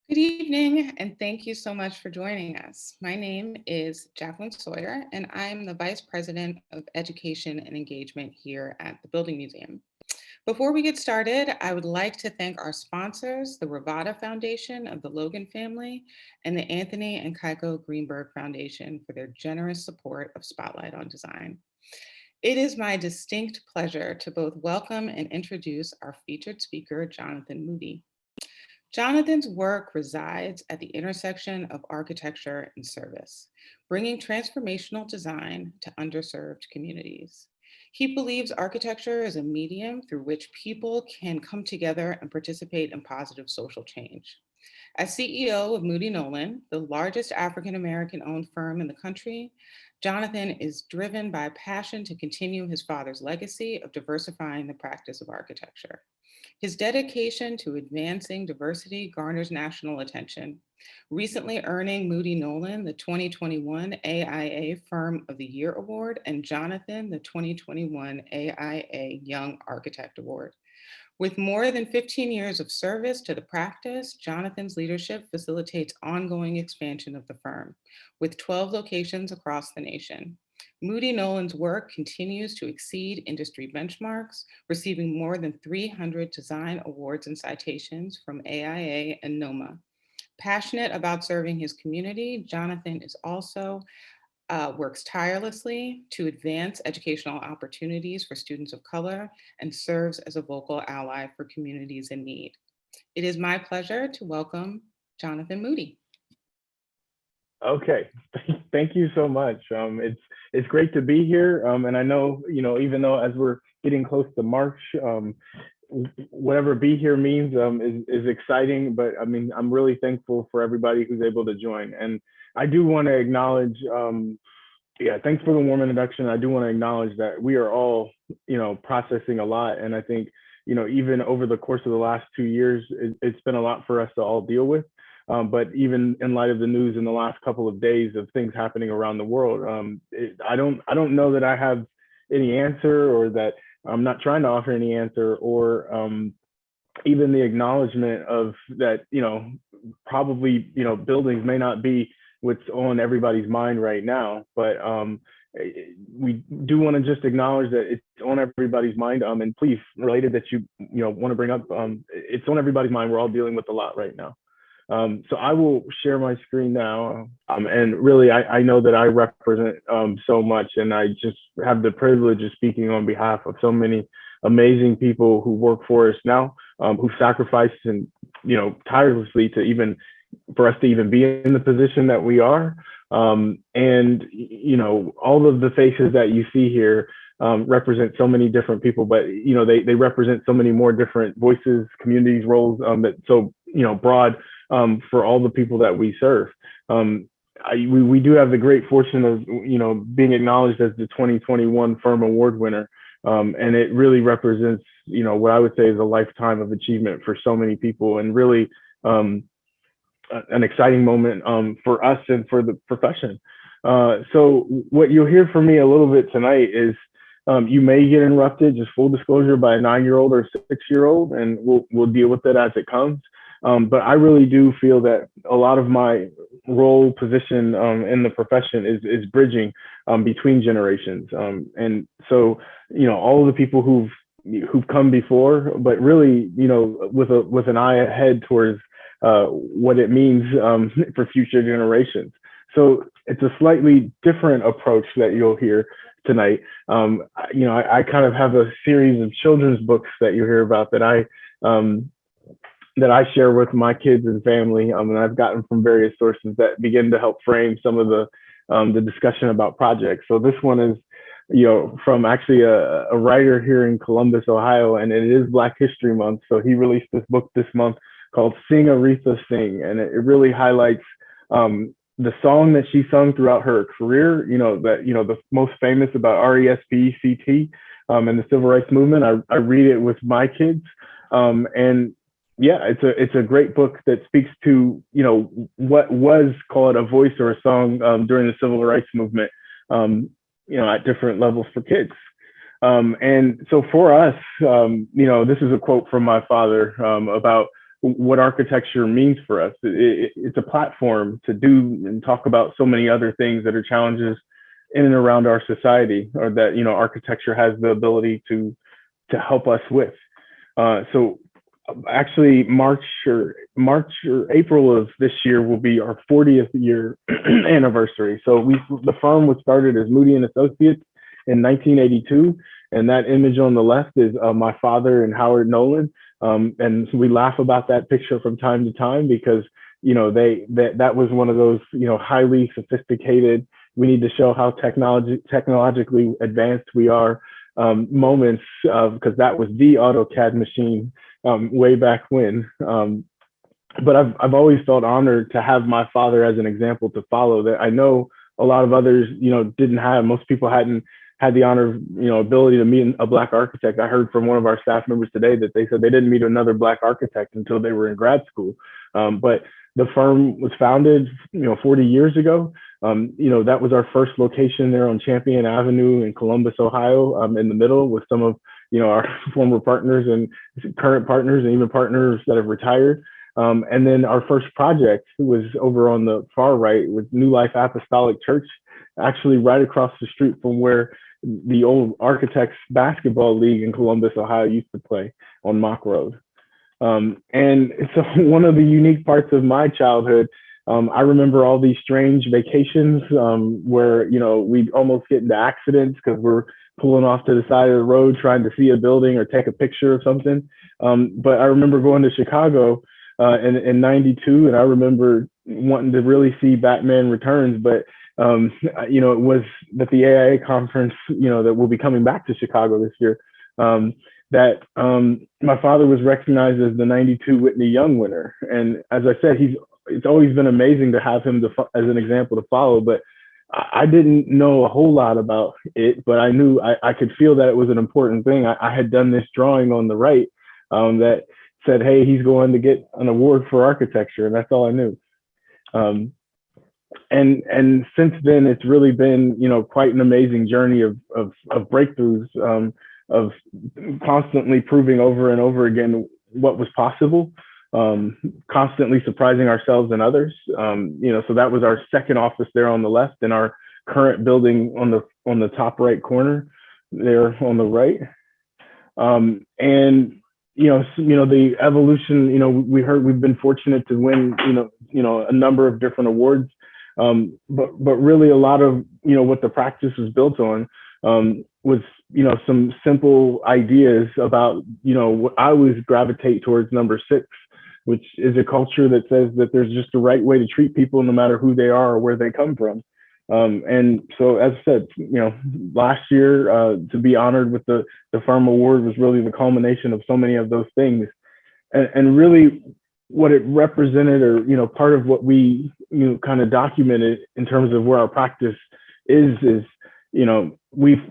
Good evening, and thank you so much for joining us. My name is Jacqueline Sawyer, and I'm the Vice President of Education and Engagement here at the Building Museum. Before we get started, I would like to thank our sponsors, the Ravada Foundation of the Logan family and the Anthony and Kaiko Greenberg Foundation for their generous support of Spotlight on Design. It is my distinct pleasure to both welcome and introduce our featured speaker, Jonathan Moody. Jonathan's work resides at the intersection of architecture and service, bringing transformational design to underserved communities. He believes architecture is a medium through which people can come together and participate in positive social change. As CEO of Moody Nolan, the largest African-American owned firm in the country, Jonathan is driven by a passion to continue his father's legacy of diversifying the practice of architecture. His dedication to advancing diversity garners national attention, recently earning Moody Nolan the 2021 AIA Firm of the Year Award and Jonathan the 2021 AIA Young Architect Award. With more than 15 years of service to the practice, Jonathan's leadership facilitates ongoing expansion of the firm, with 12 locations across the nation. Moody Nolan's work continues to exceed industry benchmarks, receiving more than 300 design awards and citations from AIA and NOMA. Passionate about serving his community, Jonathan is also works tirelessly to advance educational opportunities for students of color and serves as a vocal ally for communities in need. It is my pleasure to welcome Jonathan Moody. Okay, thank you so much. It's great to be here, and I know even though as we're getting close to March, whatever "be here" means is exciting. But I mean, I'm really thankful for everybody who's able to join, and I do want to acknowledge. Thanks for the warm introduction. I do want to acknowledge that we are all processing a lot, and I think even over the course of the last 2 years, it's been a lot for us to all deal with. But even in light of the news in the last couple of days of things happening around the world, I don't know that I have any answer, or that I'm not trying to offer any answer, or even the acknowledgement of that, probably, buildings may not be what's on everybody's mind right now, but we do want to just acknowledge that it's on everybody's mind. And please, related that you want to bring up, it's on everybody's mind. We're all dealing with a lot right now. So I will share my screen now. And really, I know that I represent so much, and I just have the privilege of speaking on behalf of so many amazing people who work for us now, who sacrificed and tirelessly for us to even be in the position that we are. And all of the faces that you see here represent so many different people, but they represent so many more different voices, communities, roles, that so broad for all the people that we serve. We do have the great fortune of being acknowledged as the 2021 Firm Award winner, and it really represents what I would say is a lifetime of achievement for so many people, and really an exciting moment for us and for the profession. So what you'll hear from me a little bit tonight is you may get interrupted, just full disclosure, by a 9-year-old or 6-year-old, and we'll deal with it as it comes. But I really do feel that a lot of my role, position in the profession is bridging between generations. And so, all of the people who've come before, but really, with an eye ahead towards what it means for future generations. So it's a slightly different approach that you'll hear tonight. I kind of have a series of children's books that you hear about that I share with my kids and family, and I've gotten from various sources that begin to help frame some of the discussion about projects. So this one is, from actually a writer here in Columbus, Ohio, and it is Black History Month. So he released this book this month called Sing Aretha Sing, and it really highlights the song that she sung throughout her career. The most famous about RESPCT and the Civil Rights Movement. I read it with my kids, and yeah, it's a great book that speaks to what was called a voice or a song during the Civil Rights Movement, at different levels for kids. And so for us, this is a quote from my father about what architecture means for us. It's a platform to do and talk about so many other things that are challenges in and around our society, or that, you know, architecture has the ability to help us with. So actually March or April of this year will be our 40th year anniversary. So the firm was started as Moody and Associates in 1982. And that image on the left is my father and Howard Nolan. And so we laugh about that picture from time to time because, you know, that was one of those, you know, highly sophisticated, we need to show how technologically advanced we are moments, because that was the AutoCAD machine way back when. But I've always felt honored to have my father as an example to follow, that I know a lot of others, you know, didn't have. Most people hadn't had the honor of, you know, ability to meet a Black architect. I heard from one of our staff members today that they said they didn't meet another Black architect until they were in grad school. But the firm was founded, you know, 40 years ago. You know, that was our first location there on Champion Avenue in Columbus, Ohio, in the middle, with some of, you know, our former partners and current partners and even partners that have retired. And then our first project was over on the far right with New Life Apostolic Church, actually right across the street from where the old Architects Basketball League in Columbus, Ohio used to play on Mock Road. And so one of the unique parts of my childhood, I remember all these strange vacations where, you know, we'd almost get into accidents because we're pulling off to the side of the road trying to see a building or take a picture of something. But I remember going to Chicago in '92, and I remember wanting to really see Batman Returns, but you know, it was that the AIA conference, you know, that will be coming back to Chicago this year, that my father was recognized as the '92 Whitney Young winner. And as I said, it's always been amazing to have him as an example to follow, but I didn't know a whole lot about it, but I knew I could feel that it was an important thing. I had done this drawing on the right that said, hey, he's going to get an award for architecture, and that's all I knew. And since then, it's really been, you know, quite an amazing journey of breakthroughs, of constantly proving over and over again what was possible, constantly surprising ourselves and others. You know, so that was our second office there on the left, and our current building on the top right corner there on the right. And you know, the evolution, you know, we've been fortunate to win, you know, a number of different awards. But really a lot of, you know, what the practice was built on was, you know, some simple ideas about, you know, what I always gravitate towards number 6, which is a culture that says that there's just a right way to treat people no matter who they are or where they come from. And so, as I said, you know, last year to be honored with the firm award was really the culmination of so many of those things, and really what it represented, or, you know, part of what we, you know, kind of documented in terms of where our practice is, you know, we've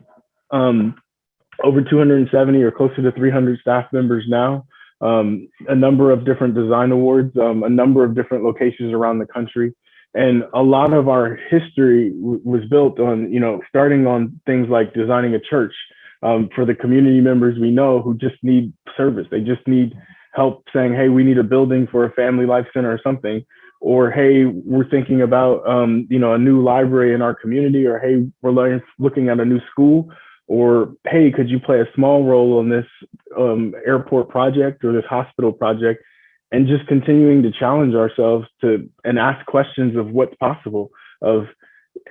over 270 or closer to 300 staff members now, a number of different design awards, a number of different locations around the country. And a lot of our history was built on, you know, starting on things like designing a church for the community members we know who just need service. They just need help saying, hey, we need a building for a family life center or something. Or, hey, we're thinking about, you know, a new library in our community. Or, hey, we're looking at a new school. Or, hey, could you play a small role on this airport project or this hospital project? And just continuing to challenge ourselves and ask questions of what's possible, of,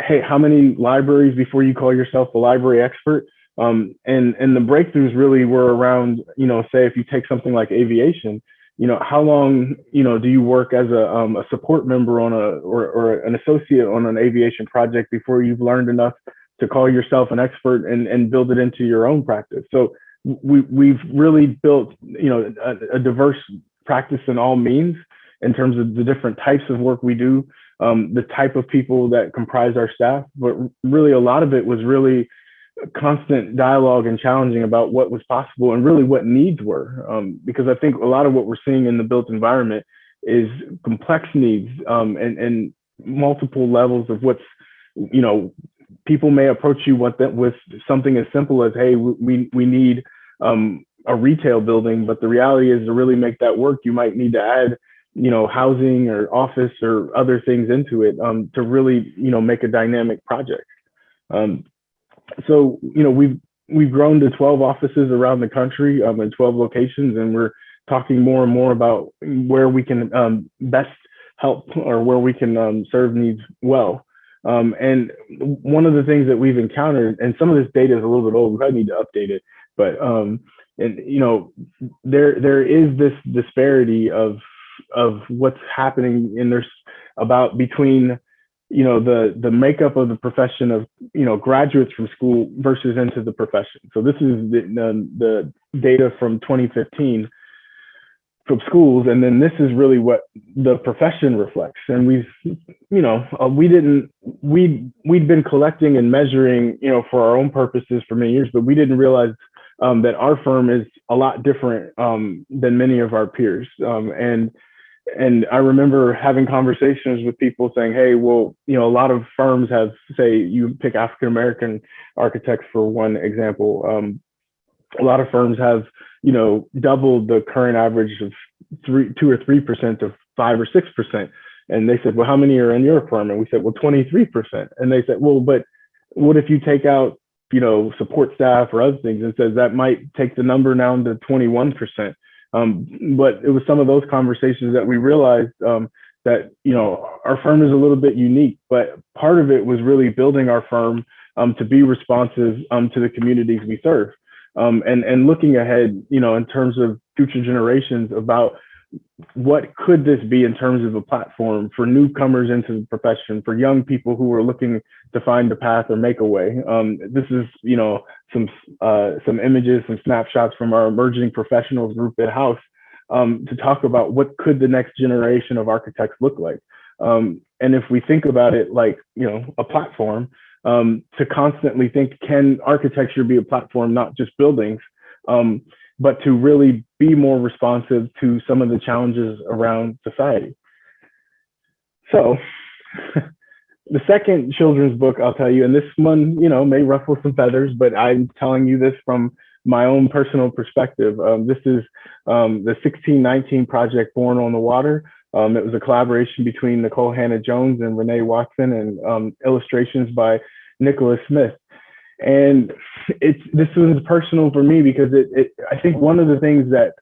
hey, how many libraries before you call yourself a library expert? And the breakthroughs really were around, you know, say if you take something like aviation, you know, how long, you know, do you work as a support member on or an associate on an aviation project before you've learned enough to call yourself an expert and build it into your own practice? So we've really built, you know, a diverse practice in all means in terms of the different types of work we do, the type of people that comprise our staff. But really a lot of it was really constant dialogue and challenging about what was possible and really what needs were. Because I think a lot of what we're seeing in the built environment is complex needs and multiple levels of what's, you know, people may approach you with something as simple as, hey, we need a retail building, but the reality is to really make that work, you might need to add, housing or office or other things into it to really, make a dynamic project. So, we've grown to 12 offices around the country in 12 locations, and we're talking more and more about where we can best help or where we can serve needs well. And one of the things that we've encountered, and some of this data is a little bit old, we probably need to update it, but there is this disparity of what's happening in there's about between the makeup of the profession of graduates from school versus into the profession. So this is the data from 2015 from schools, and then this is really what the profession reflects. And we'd been collecting and measuring for our own purposes for many years, but we didn't realize that our firm is a lot different than many of our peers. And I remember having conversations with people saying, hey, well, a lot of firms have, say, you pick African-American architects for one example. A lot of firms have, doubled the current average of 2 or 3% to 5 or 6%. And they said, well, how many are in your firm? And we said, well, 23%. And they said, well, but what if you take out, support staff or other things, and says that might take the number down to 21%. But it was some of those conversations that we realized that, our firm is a little bit unique, but part of it was really building our firm to be responsive to the communities we serve. And looking ahead, in terms of future generations about what could this be in terms of a platform for newcomers into the profession, for young people who are looking to find a path or make a way. This is, some images, some snapshots from our emerging professionals group at House to talk about what could the next generation of architects look like. And if we think about it like, a platform, to constantly think, can architecture be a platform, not just buildings, but to really be more responsive to some of the challenges around society. So the second children's book I'll tell you, and this one, may ruffle some feathers, but I'm telling you this from my own personal perspective. This is the 1619 project, Born on the Water. It was a collaboration between Nicole Hannah-Jones and Renee Watson, and illustrations by Nicholas Smith. And this was personal for me because I think one of the things that,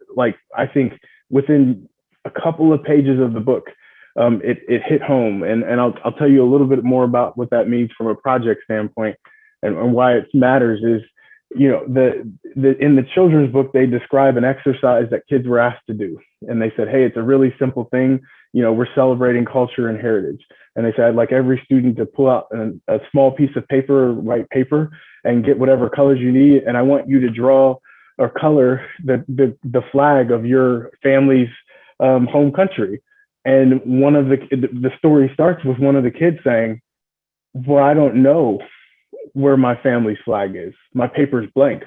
I think within a couple of pages of the book, it hit home. And I'll tell you a little bit more about what that means from a project standpoint and why it matters is, in the children's book, they describe an exercise that kids were asked to do. And they said, hey, it's a really simple thing. We're celebrating culture and heritage. And they said, I'd like every student to pull out a small piece of paper, white paper, and get whatever colors you need. And I want you to draw or color the flag of your family's home country. And one of the story starts with one of the kids saying, well, I don't know where my family's flag is. My paper's blank.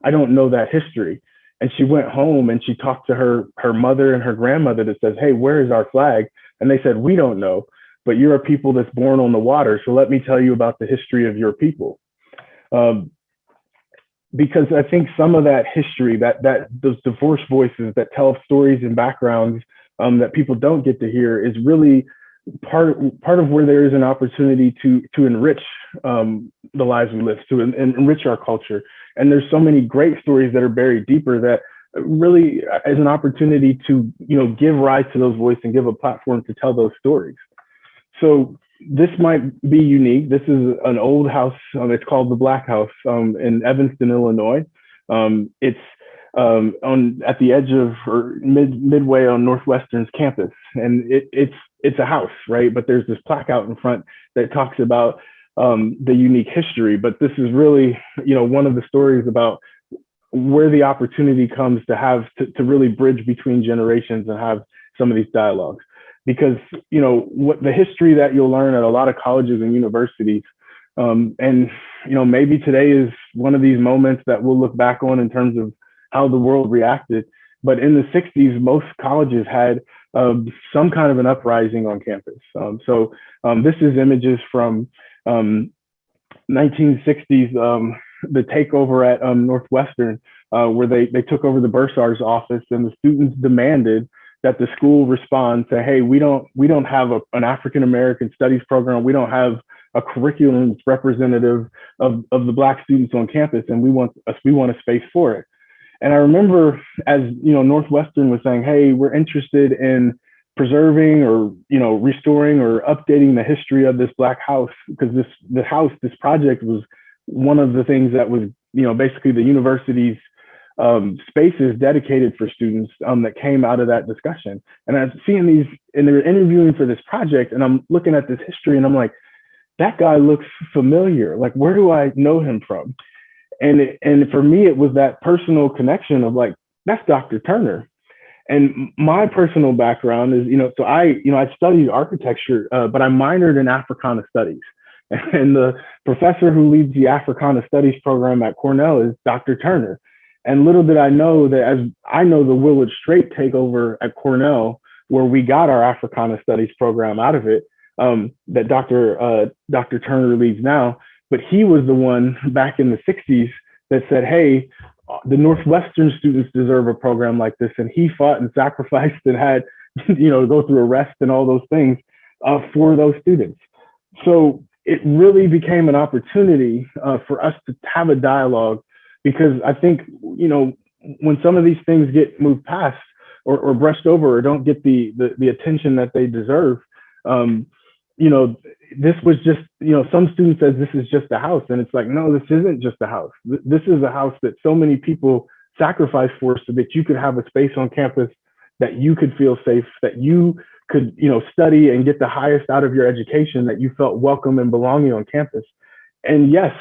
I don't know that history. And she went home and she talked to her mother and her grandmother that says, hey, where is our flag? And they said, we don't know, but you're a people that's born on the water. So let me tell you about the history of your people. Because I think some of that history, those divorce voices that tell stories and backgrounds that people don't get to hear is really part of where there is an opportunity to enrich the lives we live, to enrich our culture. And there's so many great stories that are buried deeper that really is an opportunity to, give rise to those voices and give a platform to tell those stories. So this might be unique. This is an old house. It's called the Black House in Evanston, Illinois. It's at the edge of or midway on Northwestern's campus, and it's a house, right? But there's this plaque out in front that talks about the unique history. But this is really, one of the stories about where the opportunity comes to have to really bridge between generations and have some of these dialogues. Because, what the history that you'll learn at a lot of colleges and universities, and, maybe today is one of these moments that we'll look back on in terms of how the world reacted. But in the 60s, most colleges had some kind of an uprising on campus. So this is images from 1960s, the takeover at Northwestern, where they took over the bursar's office, and the students demanded that the school respond to, hey, we don't have an African American studies program, we don't have a curriculum that's representative of the Black students on campus, and we want a space for it. And I remember, as Northwestern was saying, hey, we're interested in preserving or restoring or updating the history of this Black house, because this project was one of the things that was basically the university's spaces dedicated for students that came out of that discussion. And I'm seeing these, and they're interviewing for this project, and I'm looking at this history, and I'm like, that guy looks familiar. Like, where do I know him from? And for me, it was that personal connection of like, that's Dr. Turner. And my personal background is, so I studied architecture, but I minored in Africana studies. And the professor who leads the Africana studies program at Cornell is Dr. Turner. And little did I know that, as I know the Willard Straight takeover at Cornell, where we got our Africana studies program out of it, that Dr. Turner leads now. But he was the one back in the 60s that said, hey, the Northwestern students deserve a program like this. And he fought and sacrificed and had, go through arrest and all those things for those students. So it really became an opportunity for us to have a dialogue, because I think, when some of these things get moved past or brushed over or don't get the attention that they deserve, this was just, some students says this is just a house, and it's like, no, this isn't just a house. This is a house that so many people sacrificed for, so that you could have a space on campus that you could feel safe, that you could, study and get the highest out of your education, that you felt welcome and belonging on campus. And yes,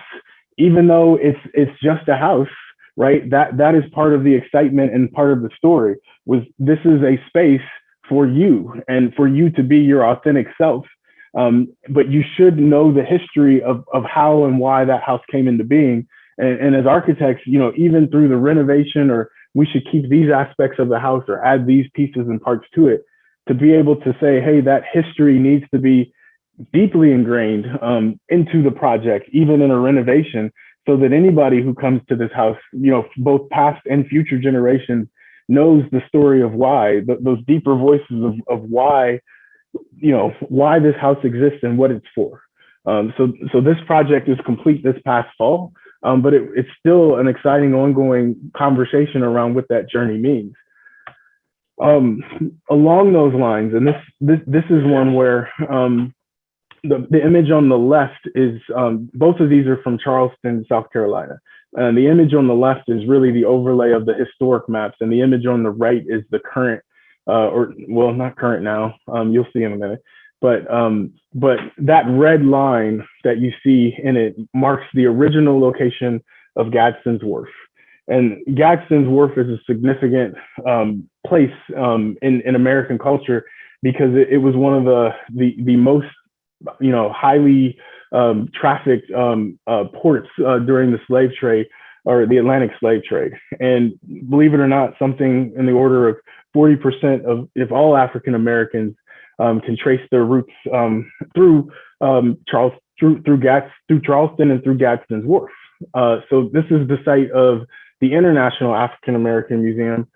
even though it's just a house, right? That is part of the excitement and part of the story, was this is a space for you and for you to be your authentic self. But you should know the history of how and why that house came into being. And as architects, even through the renovation, or we should keep these aspects of the house or add these pieces and parts to it, to be able to say, hey, that history needs to be deeply ingrained into the project, even in a renovation, so that anybody who comes to this house, both past and future generations, knows the story of why, those deeper voices of why, why this house exists and what it's for. So this project is complete this past fall, but it's still an exciting ongoing conversation around what that journey means. Along those lines, and this is one where the image on the left is, both of these are from Charleston, South Carolina. And the image on the left is really the overlay of the historic maps, and the image on the right is the current, not current now, you'll see in a minute, but that red line that you see in it marks the original location of Gadsden's Wharf. And Gadsden's Wharf is a significant place in American culture, because it was one of the most highly trafficked ports during the slave trade, or the Atlantic slave trade. And believe it or not, something in the order of 40% of, if all African Americans can trace their roots through Charleston and through Gadsden's Wharf. So this is the site of the International African American Museum,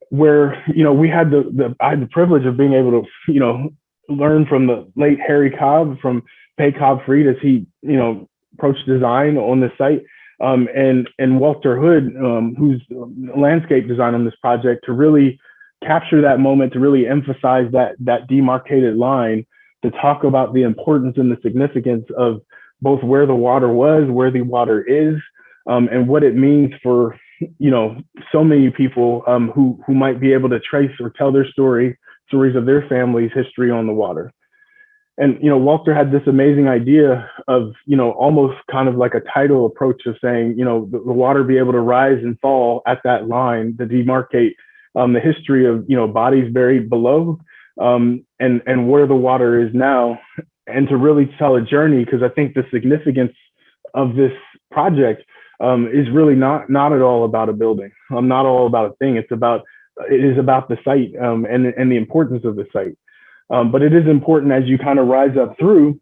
where we had I had the privilege of being able to learn from the late Harry Cobb, from Pay Cobb Freed, as he approached design on the site, and Walter Hood, who's landscape design on this project, to really capture that moment, to really emphasize that demarcated line, to talk about the importance and the significance of both where the water was, where the water is, and what it means for so many people who might be able to trace or tell their stories of their family's history on the water. And Walter had this amazing idea of almost kind of like a tidal approach of saying the water be able to rise and fall at that line to demarcate the history of bodies buried below, and where the water is now, and to really tell a journey, because I think the significance of this project is really not at all about a building. Not all about a thing. It is about the site and the importance of the site. But it is important, as you kind of rise up through,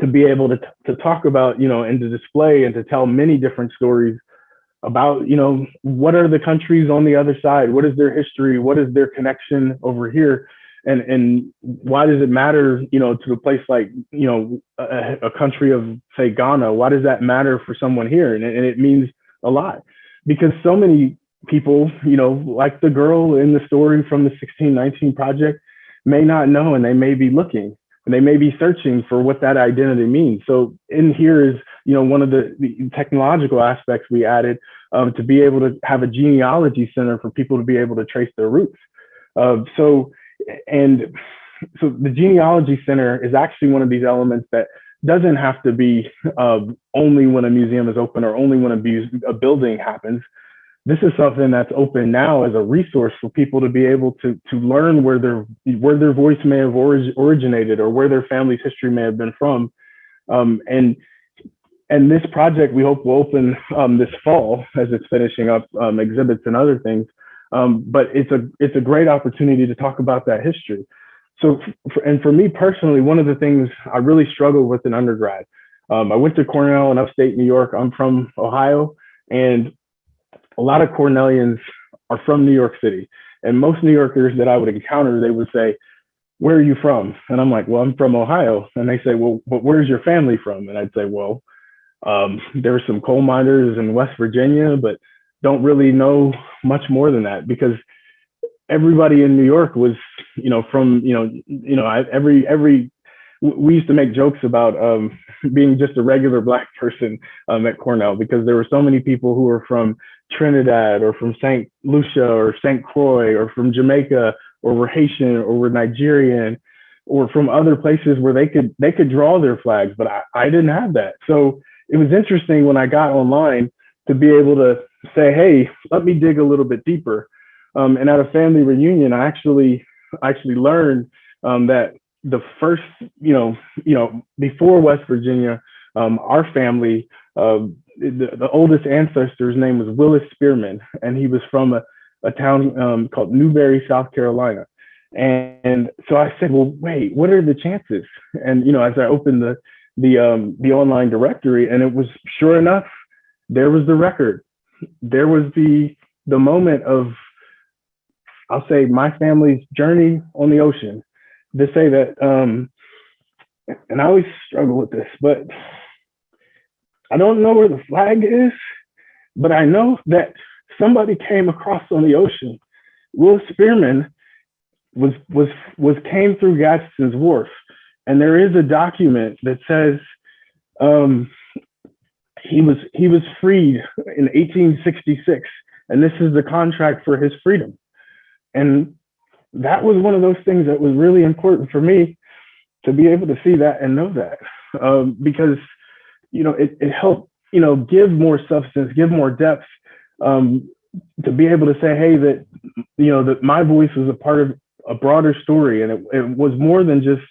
to be able to talk about and to display and to tell many different stories about, what are the countries on the other side? What is their history? What is their connection over here? And why does it matter, to a place like, a country of, say, Ghana? Why does that matter for someone here? And it means a lot, because so many people, like the girl in the story from the 1619 Project, may not know, and they may be looking, and they may be searching for what that identity means. So in here is, one of the technological aspects we added, to be able to have a genealogy center for people to be able to trace their roots. So the Genealogy Center is actually one of these elements that doesn't have to be only when a museum is open or only when a building happens. This is something that's open now as a resource for people to be able to learn where their voice may have originated, or where their family's history may have been from. And this project, we hope, will open this fall as it's finishing up exhibits and other things. But it's a great opportunity to talk about that history. So, for me personally, one of the things I really struggled with in undergrad, I went to Cornell in upstate New York. I'm from Ohio, and a lot of Cornellians are from New York City. And most New Yorkers that I would encounter, they would say, "Where are you from?" And I'm like, "Well, I'm from Ohio." And they say, "Well, but where's your family from?" And I'd say, "Well, there are some coal miners in West Virginia, but don't really know much more than that, because everybody in New York was, from, we used to make jokes about being just a regular Black person at Cornell, because there were so many people who were from Trinidad, or from St. Lucia, or St. Croix, or from Jamaica, or were Haitian, or were Nigerian, or from other places where they could draw their flags, but I didn't have that. So it was interesting when I got online to be able to say, "Hey, let me dig a little bit deeper." And at a family reunion, I actually learned that the first, before West Virginia, our family, the oldest ancestor's name was Willis Spearman, and he was from a town called Newberry, South Carolina. And so I said, "Well, wait, what are the chances?" And as I opened the online directory, and it was, sure enough, there was the record. There was the moment of, I'll say, my family's journey on the ocean. They say that, and I always struggle with this, but I don't know where the flag is, but I know that somebody came across on the ocean. Will Spearman came through Gadsden's Wharf, and there is a document that says he was freed in 1866, and this is the contract for his freedom. And that was one of those things that was really important for me, to be able to see that and know that, because it helped give more substance, give more depth, to be able to say, hey, that my voice was a part of a broader story, and it was more than just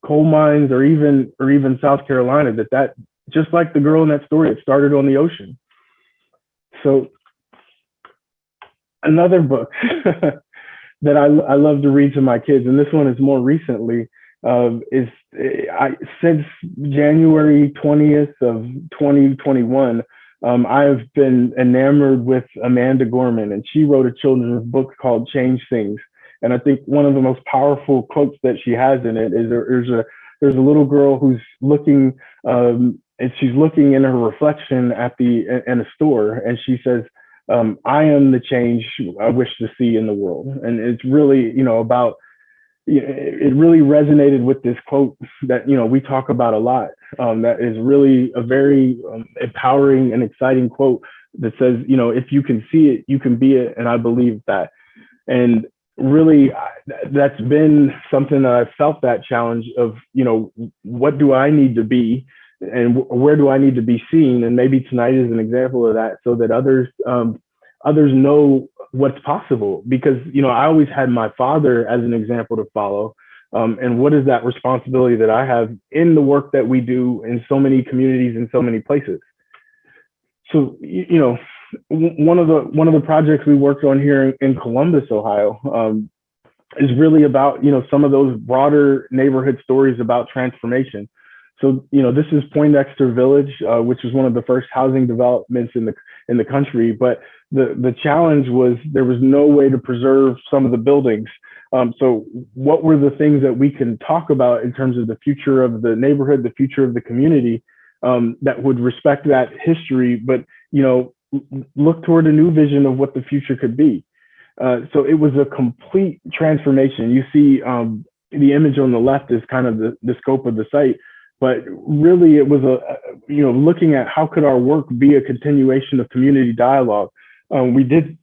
coal mines or even South Carolina. That just like the girl in that story, it started on the ocean. So another book that I love to read to my kids, and this one is more recently, since January 20th of 2021, I've been enamored with Amanda Gorman, and she wrote a children's book called Change Things. And I think one of the most powerful quotes that she has in it is there's a little girl who's looking, and she's looking in her reflection in a store, and she says, "I am the change I wish to see in the world." And it's really, about, it really resonated with this quote that, we talk about a lot. That is really a very empowering and exciting quote that says, if you can see it, you can be it. And I believe that. And really, that's been something that I've felt, that challenge of, what do I need to be, and where do I need to be seen? And maybe tonight is an example of that, so that others know what's possible. Because, I always had my father as an example to follow. And what is that responsibility that I have in the work that we do in so many communities, in so many places? So, one of the projects we worked on here in Columbus, Ohio, is really about, some of those broader neighborhood stories about transformation. So, this is Poindexter Village, which was one of the first housing developments in in the country. But the challenge was there was no way to preserve some of the buildings. So what were the things that we can talk about in terms of the future of the neighborhood, the future of the community, that would respect that history, but look toward a new vision of what the future could be. So it was a complete transformation. You see the image on the left is kind of the scope of the site, but really it was looking at how could our work be a continuation of community dialogue. We did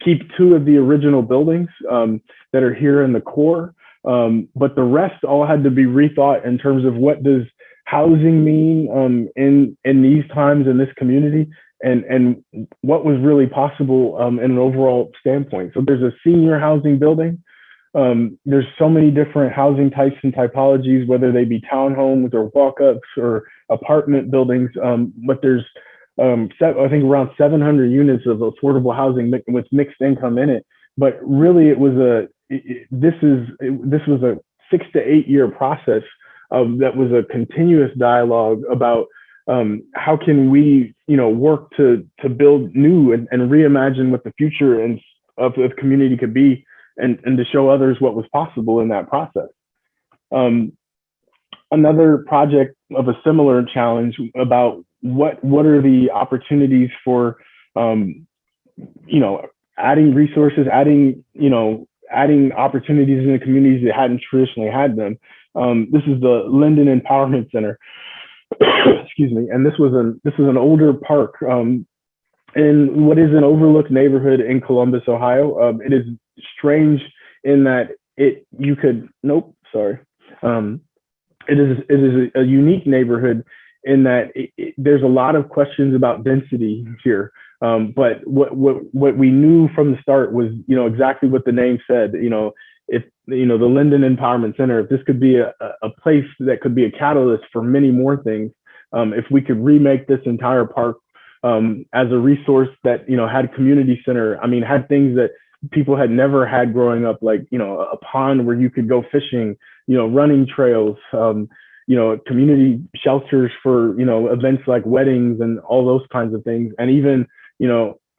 keep 2 of the original buildings that are here in the core, but the rest all had to be rethought in terms of what does housing mean in these times in this community, and what was really possible in an overall standpoint. So there's a senior housing building. There's so many different housing types and typologies, whether they be townhomes or walk-ups or apartment buildings, but there's I think around 700 units of affordable housing with mixed income in it. But really, it was this was a 6 to 8 year process that was a continuous dialogue about how can we work to build new and reimagine what the future of community could be, and to show others what was possible in that process. Another project of a similar challenge about what are the opportunities for adding resources, adding opportunities in the communities that hadn't traditionally had them. This is the Linden Empowerment Center. Excuse me. And this was an older park in what is an overlooked neighborhood in Columbus, Ohio. It is strange in that it is a unique neighborhood in that there's a lot of questions about density here. But what we knew from the start was, exactly what the name said. If the Linden Empowerment Center, if this could be a place that could be a catalyst for many more things, if we could remake this entire park as a resource that had community center, had things that people had never had growing up, like a pond where you could go fishing, running trails, community shelters for events like weddings and all those kinds of things, and even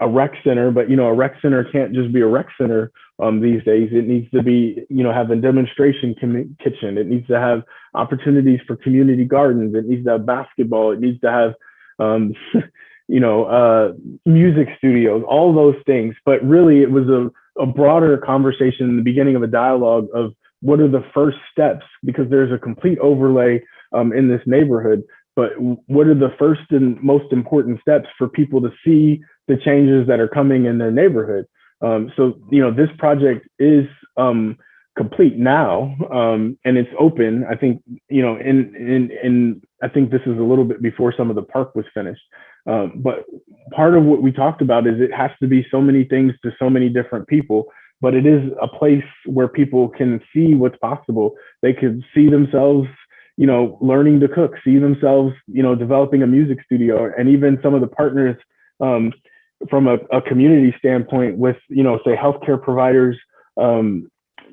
a rec center. But a rec center can't just be a rec center these days. It needs to be have a demonstration kitchen. It needs to have opportunities for community gardens. It needs to have basketball. It needs to have music studios, all those things. But really, it was a broader conversation in the beginning of a dialogue of what are the first steps, because there's a complete overlay in this neighborhood. But what are the first and most important steps for people to see the changes that are coming in their neighborhood? So this project is complete now, and it's open. I think I think this is a little bit before some of the park was finished. But part of what we talked about is it has to be so many things to so many different people, but it is a place where people can see what's possible. They could see themselves, learning to cook, see themselves, developing a music studio, and even some of the partners from a community standpoint with, say, healthcare providers,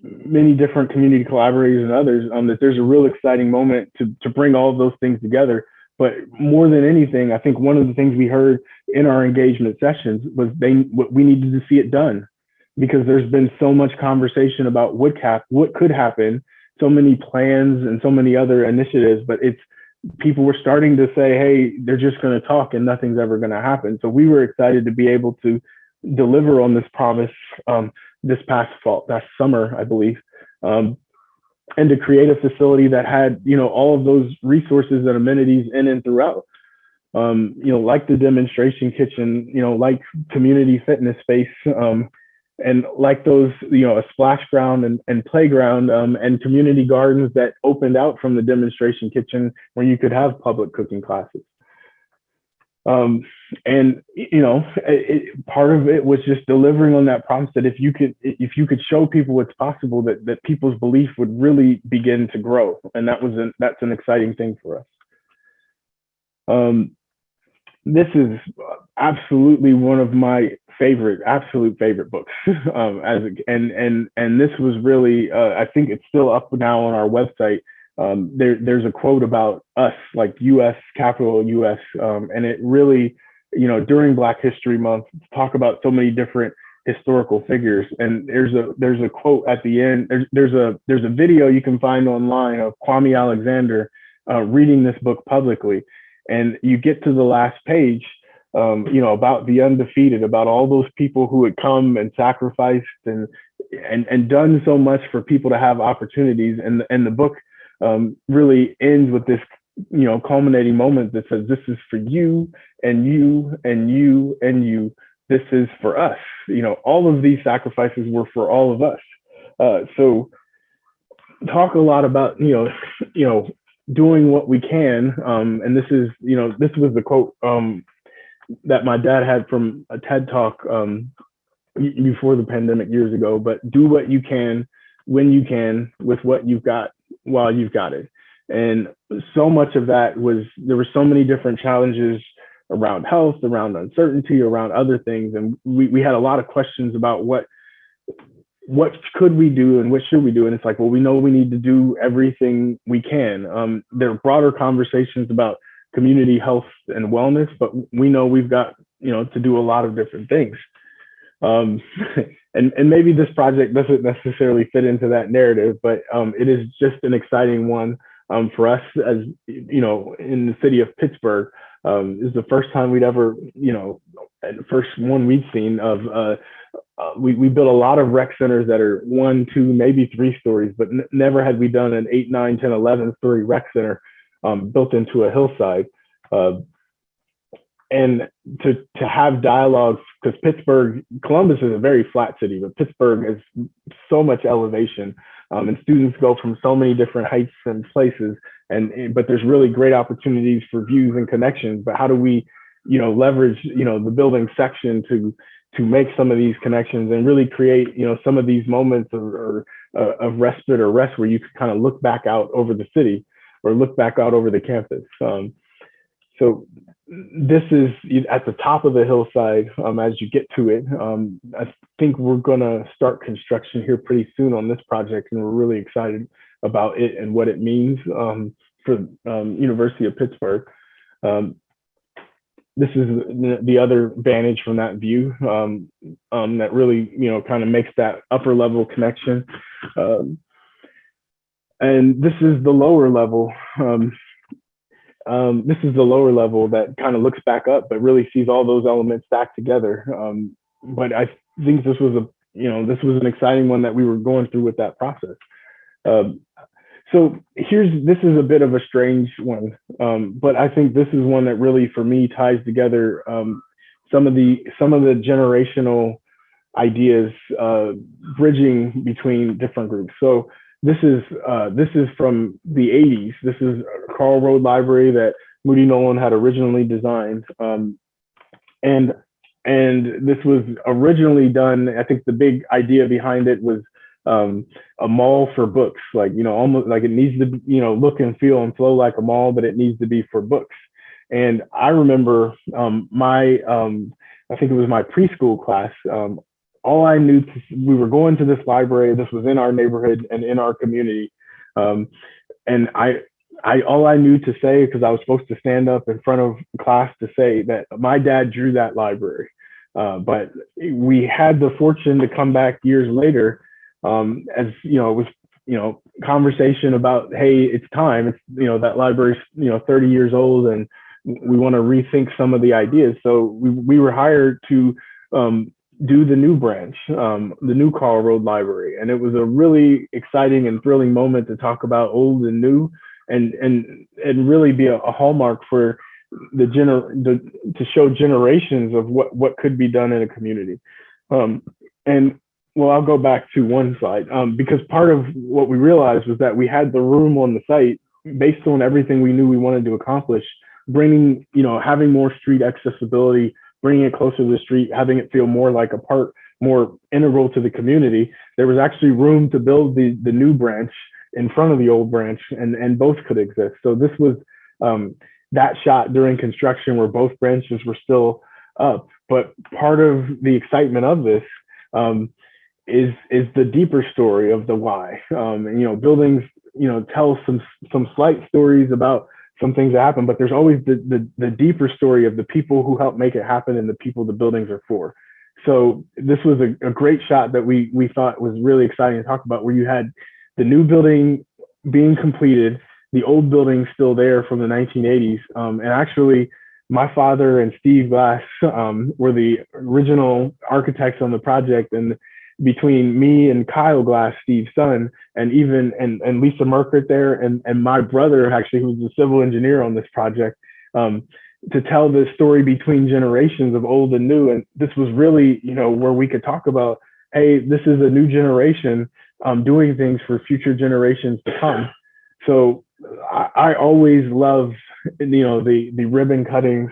many different community collaborators and others, that there's a real exciting moment to bring all of those things together. But more than anything, I think one of the things we heard in our engagement sessions was we needed to see it done, because there's been so much conversation about what could happen, so many plans and so many other initiatives, but people were starting to say, hey, they're just going to talk and nothing's ever going to happen. So we were excited to be able to deliver on this promise this past summer, I believe, and to create a facility that had, all of those resources and amenities in and throughout, like the demonstration kitchen, like community fitness space, and like those, a splash ground and playground, and community gardens that opened out from the demonstration kitchen where you could have public cooking classes. And part of it was just delivering on that promise that if you could show people what's possible, that people's belief would really begin to grow, and that's an exciting thing for us. This is absolutely one of my absolute favorite books, and this was really I think it's still up now on our website. There's a quote about us, like U.S. capital U.S., and it really during Black History Month, talk about so many different historical figures. And there's a quote at the end. There's a video you can find online of Kwame Alexander reading this book publicly, and you get to the last page, about the undefeated, about all those people who had come and sacrificed and done so much for people to have opportunities. And the book really ends with this, culminating moment that says, this is for you and you and you and you. This is for us. All of these sacrifices were for all of us. So talk a lot about, doing what we can. And this was the quote that my dad had from a TED Talk before the pandemic years ago, but do what you can, when you can, with what you've got, while you've got it. And so much of that was, there were so many different challenges around health, around uncertainty, around other things. And we had a lot of questions about what could we do and what should we do? And it's like, well, we know we need to do everything we can. There are broader conversations about community health and wellness, but we know we've got, to do a lot of different things. And maybe this project doesn't necessarily fit into that narrative, but it is just an exciting one for us, as in the city of Pittsburgh. This is the first time we'd ever, the first one we've seen of, we built a lot of rec centers that are 1, 2, maybe 3 stories, but never had we done an 8, 9, 10, 11 story rec center built into a hillside. And to have dialogues, because Columbus is a very flat city, but Pittsburgh is so much elevation, and students go from so many different heights and places, but there's really great opportunities for views and connections. But how do we, leverage, the building section to make some of these connections and really create, some of these moments of respite or rest where you can kind of look back out over the city or look back out over the campus. So this is at the top of the hillside as you get to it. I think we're gonna start construction here pretty soon on this project, and we're really excited about it and what it means for University of Pittsburgh. This is the other vantage from that view that really, kind of makes that upper level connection. And this is the lower level. This is the lower level that kind of looks back up, but really sees all those elements stacked together. But I think this was an exciting one that we were going through with that process. So this is a bit of a strange one, but I think this is one that really, for me, ties together some of the generational ideas, bridging between different groups. So this is from the 80s. This is a Karl Road library that Moody Nolan had originally designed, and this was originally done. I think the big idea behind it was a mall for books, almost like it needs to, look and feel and flow like a mall, but it needs to be for books. And I remember I think it was my preschool class. All I knew, we were going to this library. This was in our neighborhood and in our community. And all I knew to say, because I was supposed to stand up in front of class to say that my dad drew that library. But we had the fortune to come back years later, as it was, conversation about, hey, it's time. It's, that library's, 30 years old, and we want to rethink some of the ideas. So we were hired to do the new branch, the new Karl Road Library. And it was a really exciting and thrilling moment to talk about old and new, and really be a hallmark for to show generations of what could be done in a community. And well, I'll go back to one slide, because part of what we realized was that we had the room on the site based on everything we knew we wanted to accomplish, bringing, having more street accessibility, bringing it closer to the street, having it feel more like a part, more integral to the community. There was actually room to build the new branch in front of the old branch, and both could exist. So this was that shot during construction where both branches were still up. But part of the excitement of this is the deeper story of the why. Buildings, tell some slight stories about some things that happen, but there's always the deeper story of the people who help make it happen and the people the buildings are for. So this was a great shot that we thought was really exciting to talk about, where you had the new building being completed, the old building still there from the 1980s. And actually, my father and Steve Glass were the original architects on the project. And between me and Kyle Glass, Steve's son, and Lisa Merkert there, and my brother, actually, who was a civil engineer on this project, to tell the story between generations of old and new. And this was really, where we could talk about, hey, this is a new generation doing things for future generations to come. So I always love, the ribbon cuttings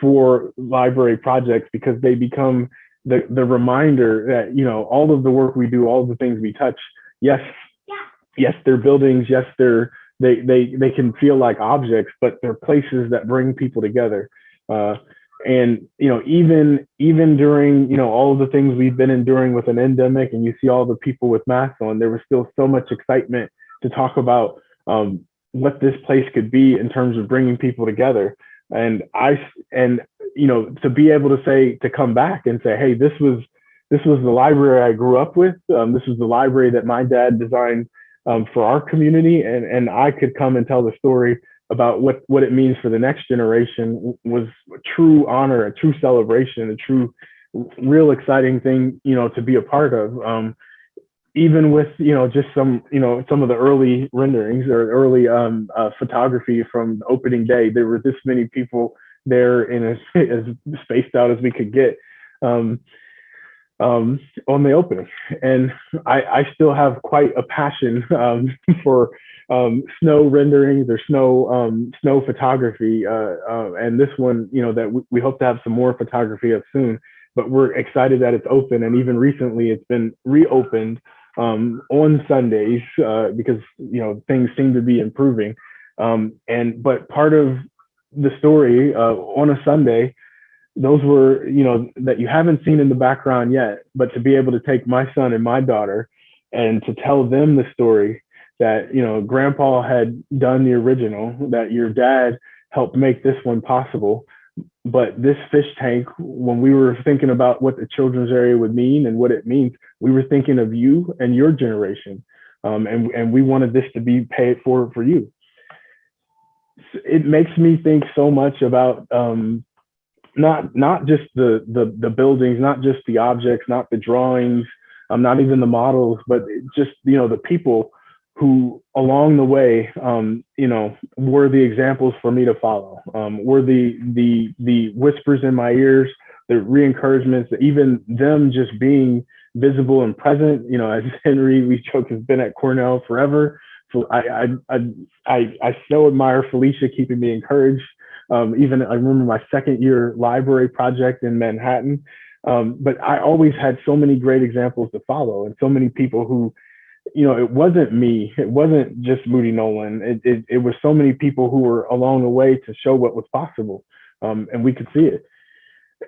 for library projects, because they become the reminder that, all of the work we do, all of the things we touch, yes, they're buildings, yes, they can feel like objects, but they're places that bring people together. And even during all of the things we've been enduring with an endemic, and you see all the people with masks on, there was still so much excitement to talk about what this place could be in terms of bringing people together. And to be able to come back and say, hey, this was the library I grew up with. This was the library that my dad designed for our community, and I could come and tell the story about what it means for the next generation was a true honor, a true celebration, a true, real exciting thing, to be a part of. Even with, just some of the early renderings or early photography from opening day, there were this many people there in as spaced out as we could get on the opening. And I still have quite a passion for snow renderings or snow photography. And this one, that we hope to have some more photography of soon, but we're excited that it's open. And even recently it's been reopened on Sundays because, things seem to be improving. But part of the story on a Sunday, those were, that you haven't seen in the background yet, but to be able to take my son and my daughter and to tell them the story that, Grandpa had done the original, that your dad helped make this one possible. But this fish tank, when we were thinking about what the children's area would mean and what it means, we were thinking of you and your generation. And we wanted this to be paid for you. It makes me think so much about not just the buildings, not just the objects, not the drawings, not even the models, but just, the people who along the way, were the examples for me to follow, were the whispers in my ears, the re-encouragements, even them just being visible and present. As Henry, we joke, has been at Cornell forever. So I so admire Felicia keeping me encouraged. Even I remember my second year library project in Manhattan. But I always had so many great examples to follow, and so many people who, it wasn't me, it wasn't just Moody Nolan. It was so many people who were along the way to show what was possible, and we could see it.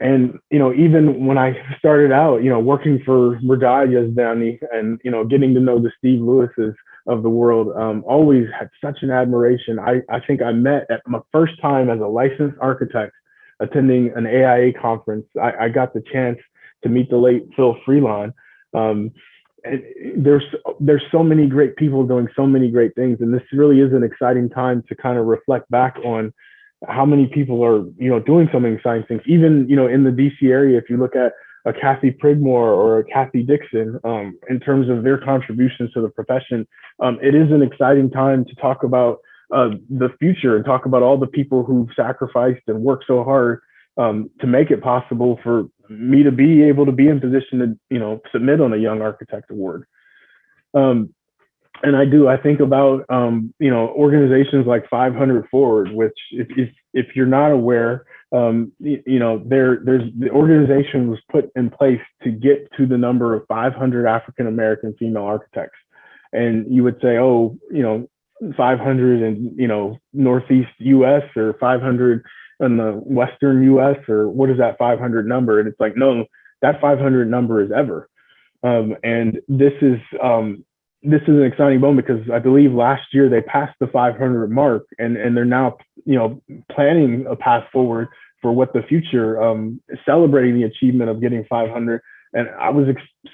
And, even when I started out, working for Medallas Downey and, getting to know the Steve Lewises of the world, always had such an admiration. I think I met at my first time as a licensed architect attending an AIA conference. I got the chance to meet the late Phil Freelon. And there's so many great people doing so many great things. And this really is an exciting time to kind of reflect back on how many people are, doing so many exciting things. Even, in the DC area, if you look at a Kathy Prigmore or a Kathy Dixon, in terms of their contributions to the profession, it is an exciting time to talk about the future and talk about all the people who've sacrificed and worked so hard to make it possible for me to be able to be in position to, submit on a Young Architect Award. And I think about, organizations like 500 Forward, which if you're not aware, there's the organization was put in place to get to the number of 500 African-American female architects. And you would say, 500 in, Northeast US or 500 in the Western US, or what is that 500 number? And it's like, no, that 500 number is ever. And this is, this is an exciting moment because I believe last year they passed the 500 mark, and they're now, planning a path forward for what the future, celebrating the achievement of getting 500. And I was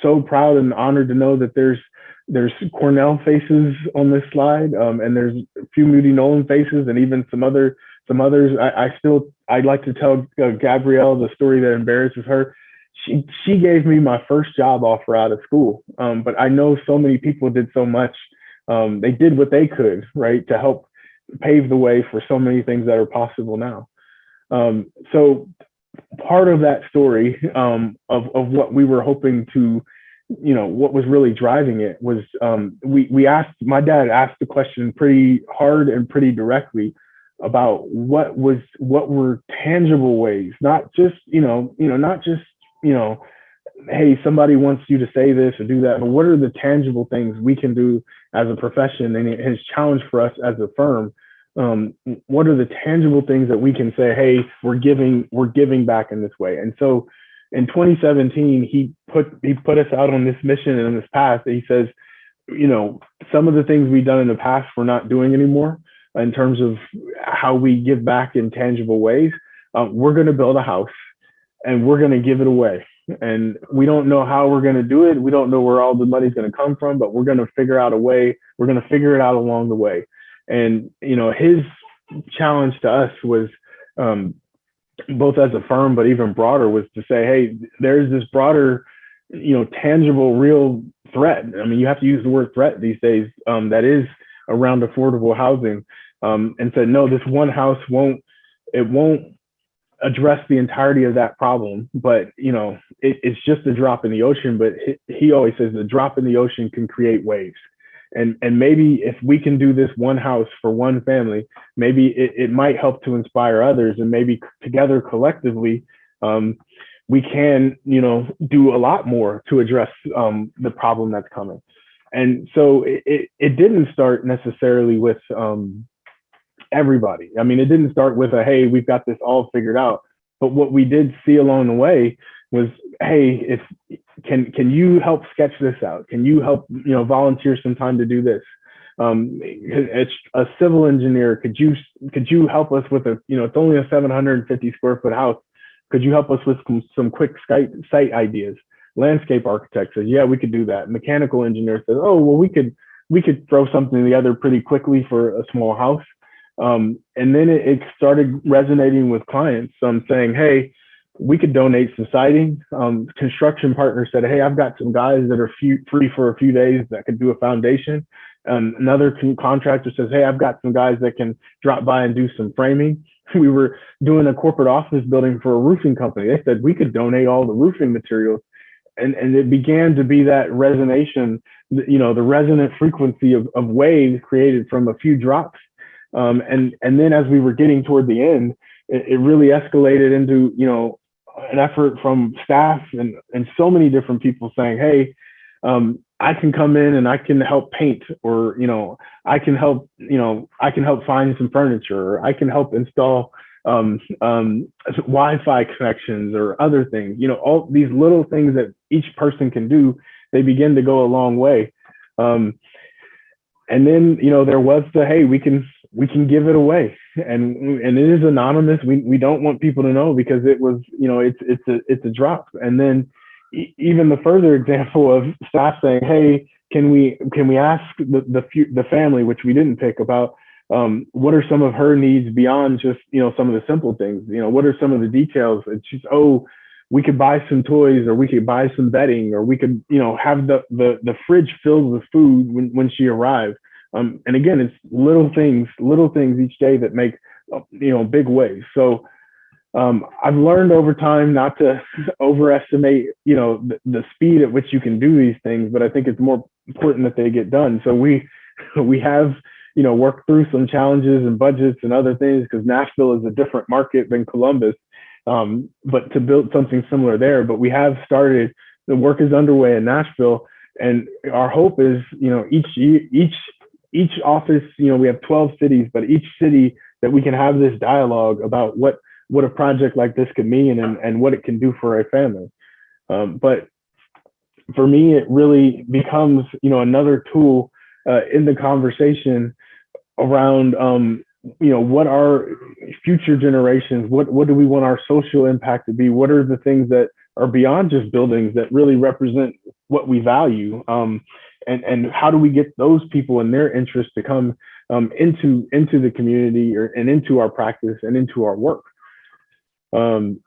so proud and honored to know that there's Cornell faces on this slide, and there's a few Moody Nolan faces, and even some others. I'd like to tell Gabrielle the story that embarrasses her. She gave me my first job offer out of school, but I know so many people did so much. They did what they could, right, to help pave the way for so many things that are possible now. So part of that story, of what we were hoping to, what was really driving it was, my dad asked the question pretty hard and pretty directly about what were tangible ways, not just, hey, somebody wants you to say this or do that, but what are the tangible things we can do as a profession? And his challenge for us as a firm, what are the tangible things that we can say, hey, we're giving back in this way? And so in 2017, he put us out on this mission and on this path. He says, some of the things we've done in the past we're not doing anymore in terms of how we give back in tangible ways. We're going to build a house and we're going to give it away. And we don't know how we're going to do it. We don't know where all the money's going to come from, but we're going to figure out a way. We're going to figure it out along the way. And, his challenge to us was, both as a firm, but even broader, was to say, hey, there's this broader, tangible, real threat. I mean, you have to use the word threat these days, that is around affordable housing, and said, no, this one house won't address the entirety of that problem, but it's just a drop in the ocean. But he always says the drop in the ocean can create waves, and maybe if we can do this one house for one family, maybe it might help to inspire others, and maybe together collectively, we can do a lot more to address the problem that's coming. And so it didn't start necessarily with everybody. I mean, it didn't start with hey, we've got this all figured out. But what we did see along the way was, hey, can you help sketch this out? Can you help, volunteer some time to do this? It's a civil engineer. Could you help us with it's only a 750 square foot house. Could you help us with some quick site ideas? Landscape architect says, yeah, we could do that. Mechanical engineer says, oh, well, we could throw something together pretty quickly for a small house. And then it started resonating with clients, saying, hey, we could donate some siding. Construction partner said, hey, I've got some guys that are free for a few days that could do a foundation. Another contractor says, hey, I've got some guys that can drop by and do some framing. We were doing a corporate office building for a roofing company. They said we could donate all the roofing materials. And it began to be that resonation, the resonant frequency of waves created from a few drops. And then as we were getting toward the end, it really escalated into, an effort from staff and so many different people saying, hey, I can come in and I can help paint, or, I can help find some furniture, or I can help install Wi-Fi connections or other things, all these little things that each person can do, they begin to go a long way. And then, there was the, hey, we can give it away, and it is anonymous. We don't want people to know because it was, it's a drop. And then even the further example of staff saying, hey, can we ask the family, which we didn't pick, about what are some of her needs beyond just, some of the simple things, what are some of the details? And she's, oh, we could buy some toys, or we could buy some bedding, or we could, have the fridge filled with food when she arrived. And again, it's little things each day that make, big waves. So I've learned over time not to overestimate, the speed at which you can do these things, but I think it's more important that they get done. So we have, worked through some challenges and budgets and other things, because Nashville is a different market than Columbus, but to build something similar there. But we have started, the work is underway in Nashville, and our hope is, each office, we have 12 cities, but each city that we can have this dialogue about what a project like this could mean and what it can do for a family. But for me, it really becomes, another tool in the conversation around, what are future generations? What do we want our social impact to be? What are the things that are beyond just buildings that really represent what we value? And how do we get those people and their interests to come into the community and into our practice and into our work? And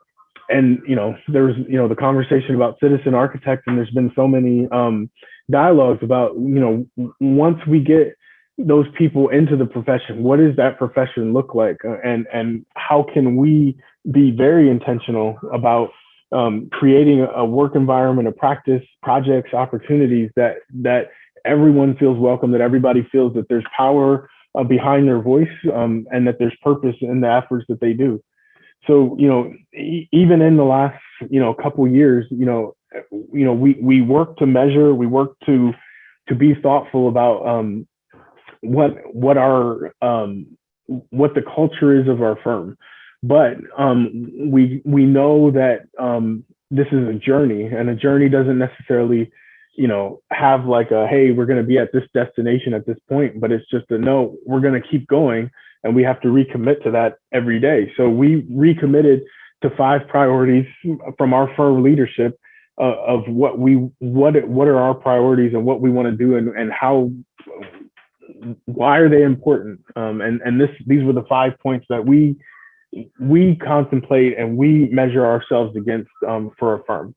there's the conversation about citizen architects, and there's been so many dialogues about once we get those people into the profession, what does that profession look like, and how can we be very intentional about creating a work environment, a practice, projects, opportunities that everyone feels welcome, that everybody feels that there's power behind their voice, and that there's purpose in the efforts that they do. So even in the last couple of years, we work to measure, we work to be thoughtful about what the culture is of our firm. But we know that this is a journey, and a journey doesn't necessarily have like a, hey, we're going to be at this destination at this point, but it's just a no, we're going to keep going, and we have to recommit to that every day. So we recommitted to 5 priorities from our firm leadership of what are our priorities and what we want to do, and why are they important? And these were the 5 points that we contemplate and we measure ourselves against for a firm.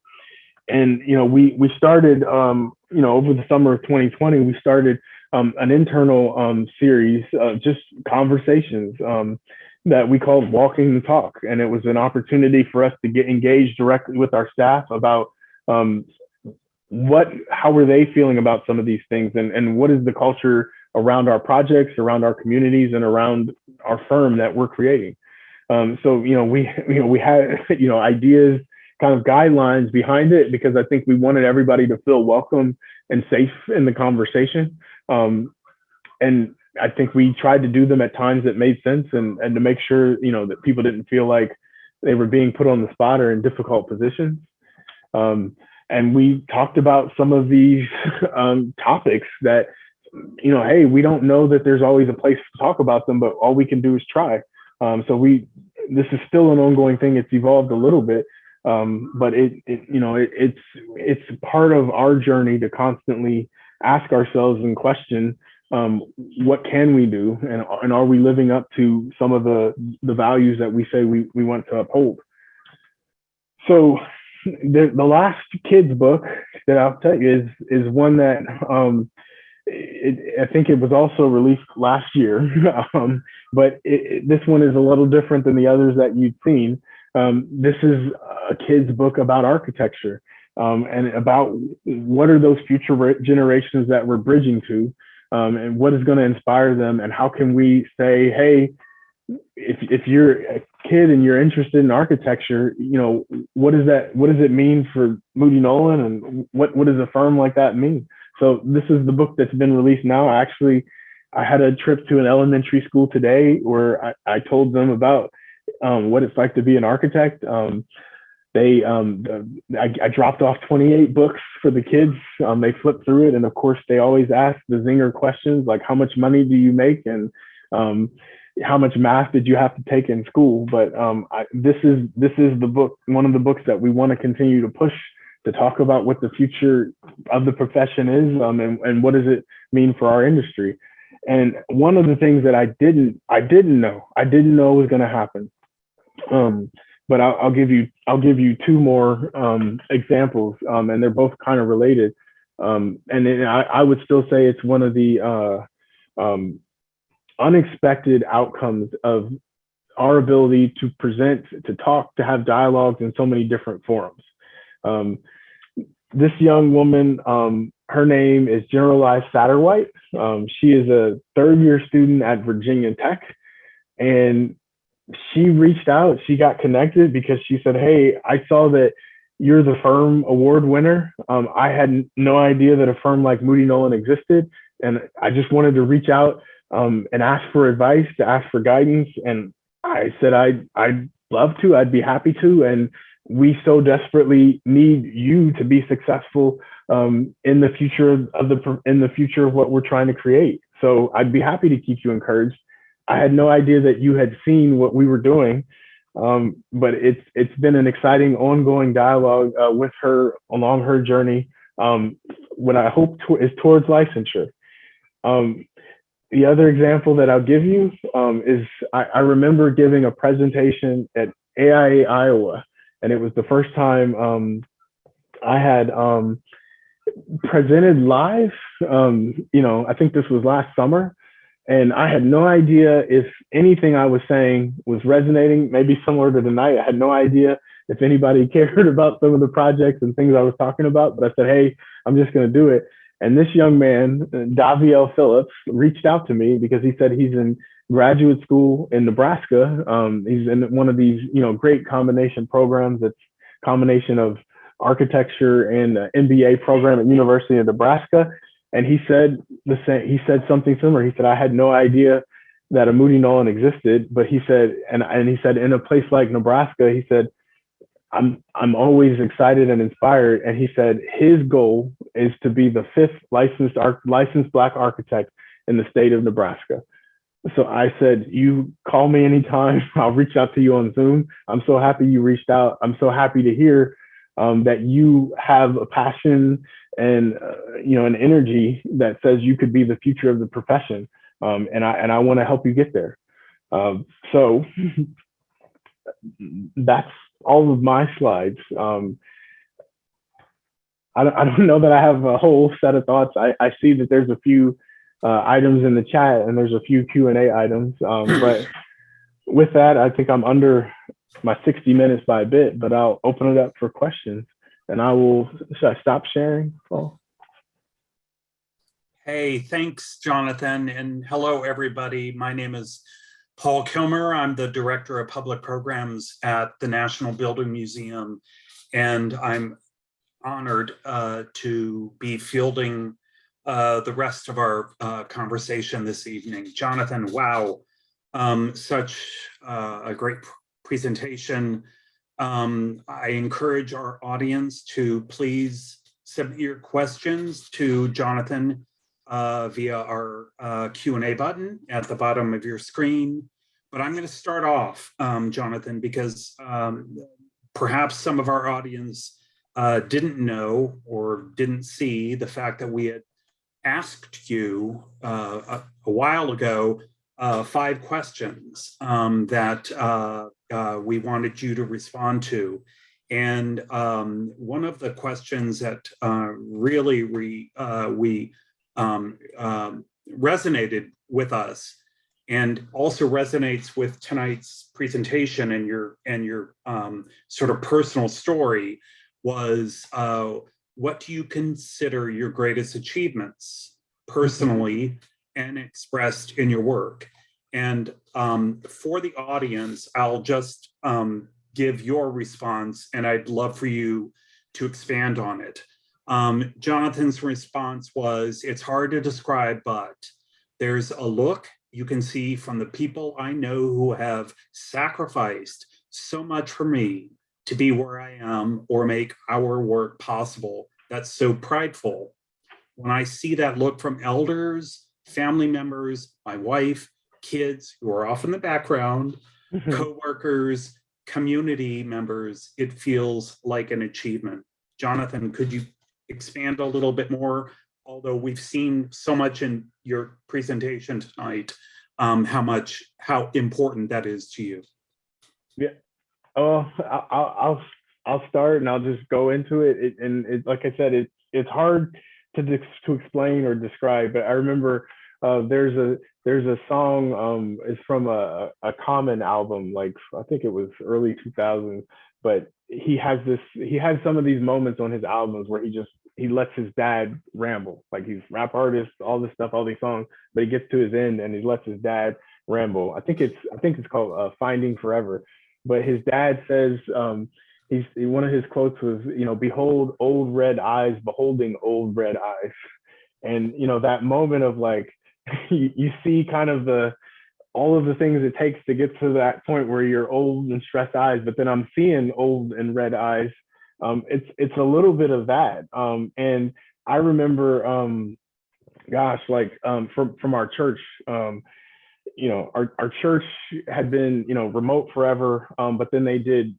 And we started over the summer of 2020, we started an internal series, just conversations that we called Walking the Talk. And it was an opportunity for us to get engaged directly with our staff about how are they feeling about some of these things, and what is the culture around our projects, around our communities, and around our firm that we're creating. So we had ideas, kind of guidelines behind it, because I think we wanted everybody to feel welcome and safe in the conversation. And I think we tried to do them at times that made sense, and to make sure that people didn't feel like they were being put on the spot or in difficult positions. And we talked about some of these topics that hey, we don't know that there's always a place to talk about them, but all we can do is try. So this is still an ongoing thing. It's evolved a little bit, but it's part of our journey to constantly ask ourselves and question, what can we do, and are we living up to some of the values that we say we want to uphold? So the last kids book that I'll tell you is one that I think it was also released last year, but this one is a little different than the others that you've seen. This is a kid's book about architecture, and about what are those future generations that we're bridging to, and what is going to inspire them, and how can we say, hey, if you're a kid and you're interested in architecture, what does it mean for Moody Nolan, and what does a firm like that mean? So this is the book that's been released now. Actually, I had a trip to an elementary school today where I told them about what it's like to be an architect. I dropped off 28 books for the kids. They flipped through it, and of course, they always ask the zinger questions like, how much money do you make, and how much math did you have to take in school? But this is the book, one of the books that we want to continue to push, to talk about what the future of the profession is, and what does it mean for our industry. And one of the things that I didn't know was going to happen. But I'll give you 2 more examples, and they're both kind of related. And I would still say it's one of the unexpected outcomes of our ability to present, to talk, to have dialogues in so many different forums. This young woman, her name is Generalized Satterwhite. She is a 3rd-year student at Virginia Tech, and she reached out. She got connected because she said, hey, I saw that you're the firm award winner. I had no idea that a firm like Moody Nolan existed, and I just wanted to reach out and ask for advice, to ask for guidance. And I said, I'd love to, I'd be happy to. And we so desperately need you to be successful in the future of what we're trying to create. So I'd be happy to keep you encouraged. I had no idea that you had seen what we were doing, but it's been an exciting ongoing dialogue with her along her journey. What I hope is towards licensure. The other example that I'll give you is I remember giving a presentation at AIA Iowa, and it was the first time I had presented live. I think this was last summer, and I had no idea if anything I was saying was resonating. Maybe similar to tonight, I had no idea if anybody cared about some of the projects and things I was talking about. But I said, "Hey, I'm just going to do it." And this young man, Dowdell Phillips, reached out to me because he said he's in graduate school in Nebraska. He's in one of these, great combination programs. It's a combination of architecture and MBA program at University of Nebraska. And he said he said something similar. He said, "I had no idea that a Moody Nolan existed," but he said, and he said, in a place like Nebraska, he said, I'm always excited and inspired. And he said his goal is to be the 5th licensed Black architect in the state of Nebraska. So I said, "You call me anytime. I'll reach out to you on Zoom." I'm so happy you reached out. I'm so happy to hear that you have a passion and an energy that says you could be the future of the profession. And I want to help you get there. So that's all of my slides. I don't know that I have a whole set of thoughts. I see that there's a few items in the chat and there's a few Q&A items. But with that, I think I'm under my 60 minutes by a bit, but I'll open it up for questions. And should I stop sharing, Paul? Hey, thanks, Jonathan. And hello, everybody. My name is Paul Kilmer. I'm the Director of Public Programs at the National Building Museum, and I'm honored to be fielding the rest of our conversation this evening. Jonathan, wow, such a great presentation. I encourage our audience to please submit your questions to Jonathan via our Q&A button at the bottom of your screen. But I'm going to start off, Jonathan, because perhaps some of our audience didn't know or didn't see the fact that we had asked you a while ago 5 questions that we wanted you to respond to. And one of the questions that really resonated with us and also resonates with tonight's presentation and your sort of personal story was, what do you consider your greatest achievements personally and expressed in your work? And for the audience, I'll just give your response, and I'd love for you to expand on it. Jonathan's response was, "It's hard to describe, but there's a look you can see from the people I know who have sacrificed so much for me to be where I am or make our work possible. That's so prideful. When I see that look from elders, family members, my wife, kids who are off in the background, coworkers, community members, it feels like an achievement." Jonathan, could you expand a little bit more? Although we've seen so much in your presentation tonight, how important that is to you. Yeah. I'll start and I'll just go into it. Like I said, it's hard to explain or describe. But I remember there's a song. It's from a Common album, like I think it was early 2000s. But he has some of these moments on his albums where he lets his dad ramble. Like, he's rap artist, all this stuff, all these songs, but he gets to his end and he lets his dad ramble. I think it's called Finding Forever. But his dad says, one of his quotes was, "Behold old red eyes, beholding old red eyes." And that moment of like, you see kind of all of the things it takes to get to that point where you're old and stressed eyes, but then I'm seeing old and red eyes It's a little bit of that. And I remember, from our church, our church had been, remote forever, but then they did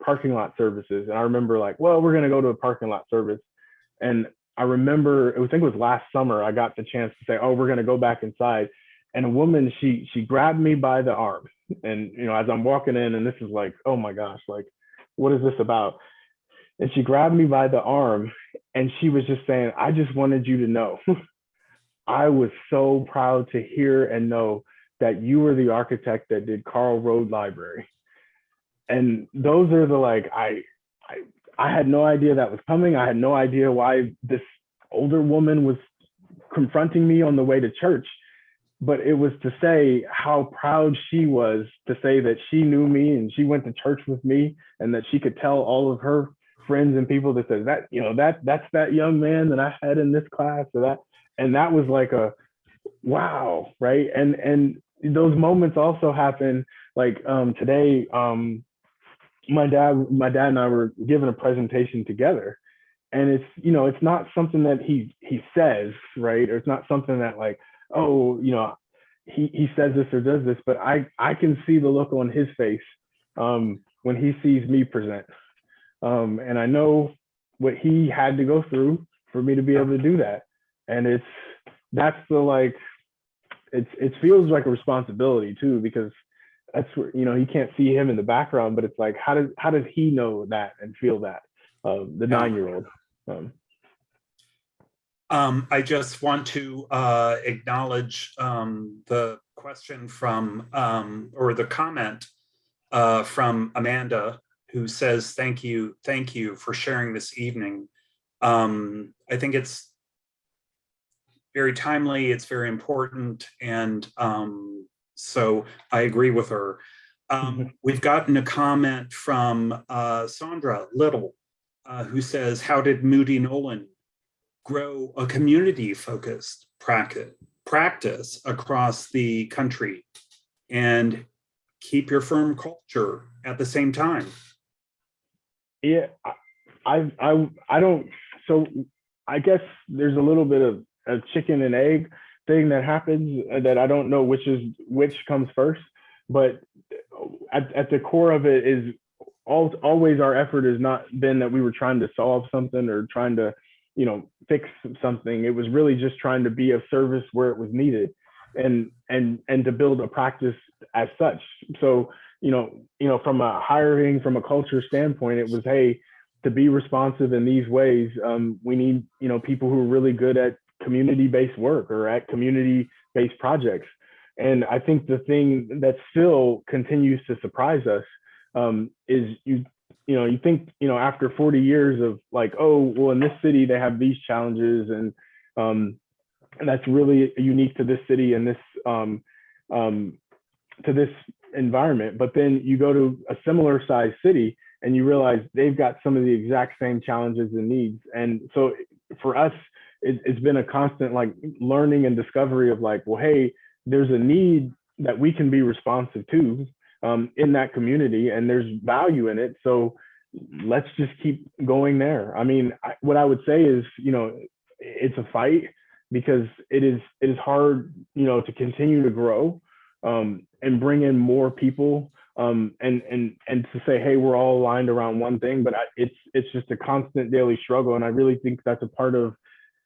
parking lot services. And I remember like, well, we're going to go to a parking lot service. And I remember, I think it was last summer, I got the chance to say, oh, we're going to go back inside. And a woman, she grabbed me by the arm. And, as I'm walking in, and this is like, oh my gosh, like, what is this about? And she grabbed me by the arm and she was just saying, I just wanted you to know. I was so proud to hear and know that you were the architect that did Karl Road Library. And those are the, like, I had no idea that was coming. I had no idea why this older woman was confronting me on the way to church, but it was to say how proud she was to say that she knew me and she went to church with me, and that she could tell all of her friends and people that said that, that's that young man that I had in this class, or that. And that was like a wow, right? And those moments also happen like today. My dad and I were given a presentation together, and it's not something that he says, right? Or it's not something that like, oh, he says this or does this, but I can see the look on his face when he sees me present. And I know what he had to go through for me to be able to do that. And it feels like a responsibility too, because that's where, you can't see him in the background, but it's like, how does he know that and feel that, the 9-year-old? I just want to acknowledge the question from, or the comment from Amanda, who says, thank you for sharing this evening. I think it's very timely, it's very important, and so I agree with her. We've gotten a comment from Sandra Little, who says, how did Moody Nolan grow a community-focused practice across the country and keep your firm culture at the same time? Yeah, I don't. So I guess there's a little bit of a chicken and egg thing that happens that I don't know which comes first. But at the core of it is always our effort has not been that we were trying to solve something or trying to fix something. It was really just trying to be of service where it was needed, and to build a practice as such. So from a hiring, from a culture standpoint, it was, hey, to be responsive in these ways, we need people who are really good at community-based work or at community-based projects. And I think the thing that still continues to surprise us is you think after 40 years of like, oh, well, in this city they have these challenges, and that's really unique to this city and this to this environment. But then you go to a similar size city and you realize they've got some of the exact same challenges and needs. And so for us, it's been a constant like learning and discovery of like, well, hey, there's a need that we can be responsive to in that community, and there's value in it. So let's just keep going there. I mean, what I would say is, it's a fight, because it is hard, to continue to grow and bring in more people and to say, hey, we're all aligned around one thing. But it's just a constant daily struggle, and I really think that's a part of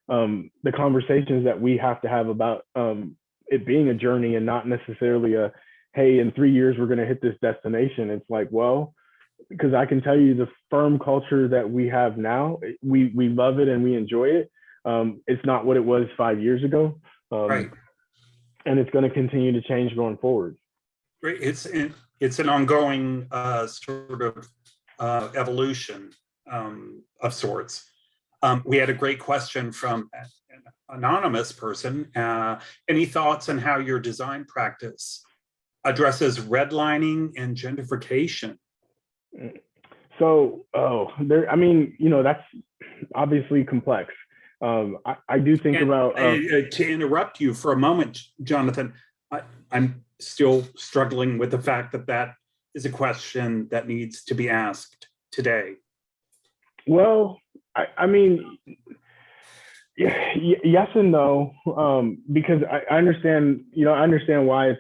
the conversations that we have to have about it being a journey, and not necessarily a, hey, in 3 years we're going to hit this destination. It's like, well, because I can tell you the firm culture that we have now, we love it and we enjoy it. It's not what it was 5 years ago. Right. And it's going to continue to change going forward. Right. It's an ongoing sort of evolution of sorts. We had a great question from an anonymous person. Any thoughts on how your design practice addresses redlining and gentrification? So, that's obviously complex. I do think about... to interrupt you for a moment, Jonathan, I'm still struggling with the fact that is a question that needs to be asked today. Well, I mean, yes and no, because I understand, I understand why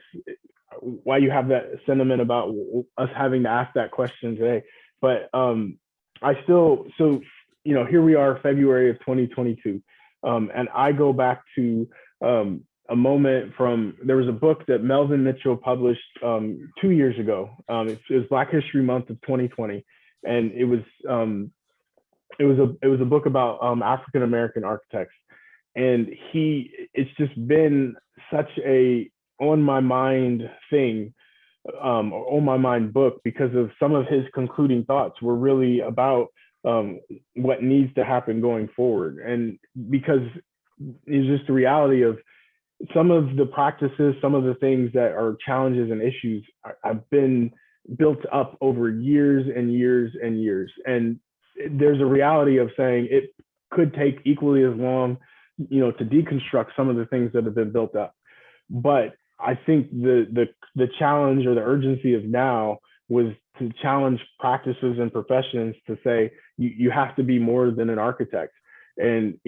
you have that sentiment about us having to ask that question today. But I still, so, here we are, February of 2022. And I go back to a moment there was a book that Melvin Mitchell published 2 years ago. It was Black History Month of 2020. And it was a book about African American architects. And it's just been such a on my mind thing, on my mind book, because of some of his concluding thoughts were really about what needs to happen going forward. And because it's just the reality of some of the practices, some of the things that are challenges and issues have been built up over years and years and years. And there's a reality of saying it could take equally as long, to deconstruct some of the things that have been built up. But I think the challenge or the urgency of now was to challenge practices and professions to say you have to be more than an architect, and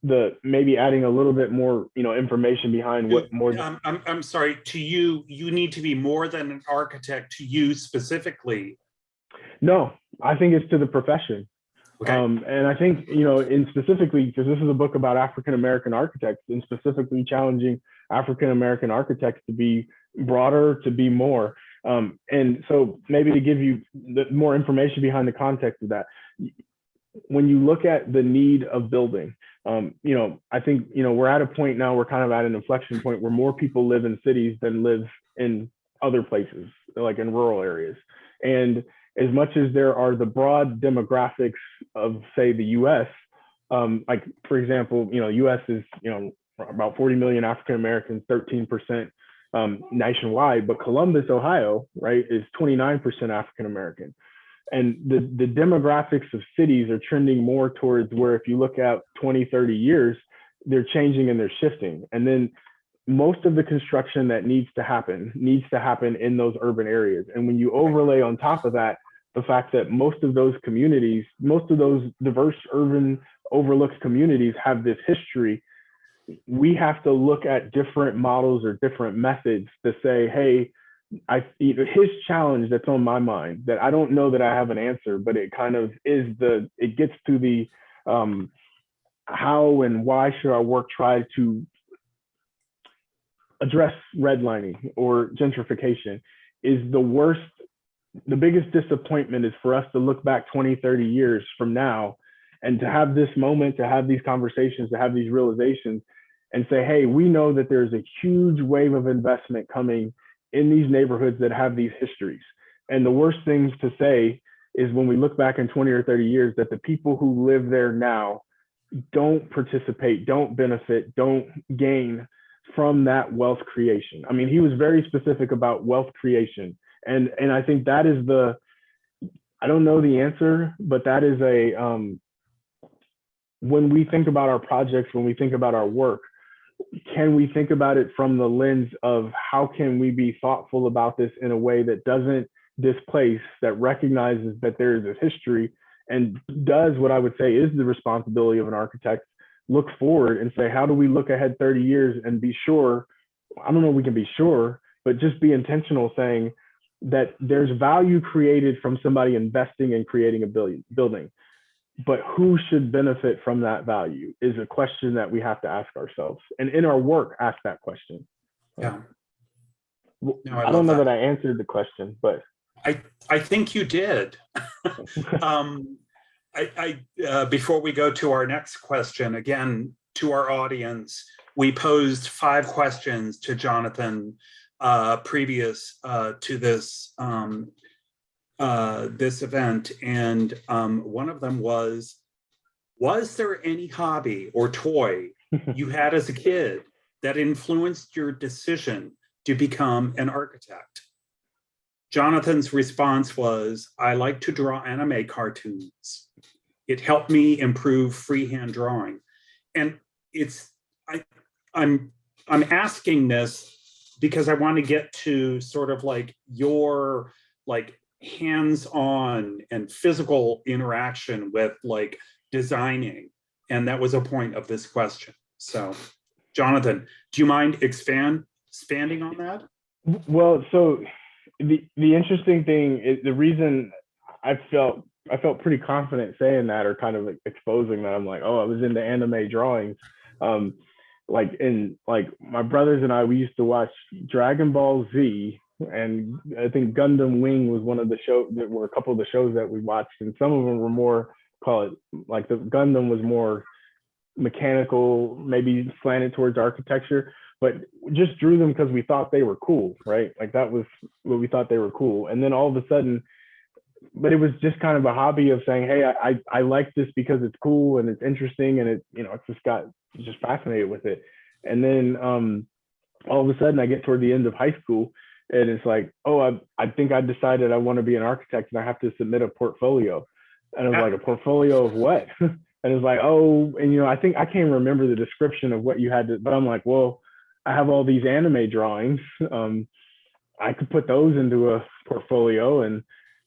the maybe adding a little bit more information behind what more. I'm sorry. To you need to be more than an architect. To you specifically. No, I think it's to the profession. Okay. And I think, in specifically, because this is a book about African American architects, and specifically challenging African American architects to be broader, to be more. And so maybe to give you more information behind the context of that, when you look at the need of building, I think, we're at a point now, we're kind of at an inflection point where more people live in cities than live in other places, like in rural areas. And as much as there are the broad demographics of, say, the US, like, for example, US is, about 40 million African Americans, 13% nationwide, but Columbus, Ohio, right, is 29% African American. And the demographics of cities are trending more towards where, if you look at 20, 30 years, they're changing and they're shifting. And then most of the construction that needs to happen in those urban areas. And when you overlay on top of that, the fact that most of those communities, most of those diverse urban overlooked communities have this history, we have to look at different models or different methods to say, hey, his challenge that's on my mind, that I don't know that I have an answer, but it kind of is it gets to the how and why should our work try to address redlining or gentrification, is the biggest disappointment is for us to look back 20, 30 years from now and to have this moment, to have these conversations, to have these realizations and say, hey, we know that there's a huge wave of investment coming in these neighborhoods that have these histories. And the worst things to say is when we look back in 20 or 30 years that the people who live there now don't participate, don't benefit, don't gain from that wealth creation. I mean, he was very specific about wealth creation. And I think that is I don't know the answer, but that is when we think about our projects, when we think about our work, can we think about it from the lens of how can we be thoughtful about this in a way that doesn't displace, that recognizes that there is a history and does what I would say is the responsibility of an architect, look forward and say, how do we look ahead 30 years and be sure, I don't know if we can be sure, but just be intentional saying that there's value created from somebody investing and creating a building. But who should benefit from that value is a question that we have to ask ourselves. And in our work, ask that question. Yeah. No, I don't know that I answered the question, but I think you did. Before we go to our next question, again, to our audience, we posed 5 questions to Jonathan previous to this this event, and one of them was there any hobby or toy you had as a kid that influenced your decision to become an architect? Jonathan's response was, I like to draw anime cartoons. It helped me improve freehand drawing. And I'm asking this because I want to get to sort of like your hands-on and physical interaction with like designing. And that was a point of this question. So Jonathan, do you mind expanding on that? Well, so the interesting thing is the reason I felt pretty confident saying that, or kind of like exposing that. I'm like, oh, I was into anime drawings. Like my brothers and I, we used to watch Dragon Ball Z, and I think Gundam Wing was one of the shows. That were a couple of the shows that we watched, and some of them were more, call it, like the Gundam was more mechanical, maybe slanted towards architecture, but just drew them because we thought they were cool, right? Like that was what we thought they were cool. And then all of a sudden, but it was just kind of a hobby of saying, hey, I like this because it's cool and it's interesting, and it's just fascinated with it. And then all of a sudden I get toward the end of high school, and it's like, oh, I think I decided I want to be an architect, and I have to submit a portfolio. And I was like, a portfolio of what? And it's like, oh, and I think I can't remember the description of what you had to, but I'm like, well, I have all these anime drawings. I could put those into a portfolio, and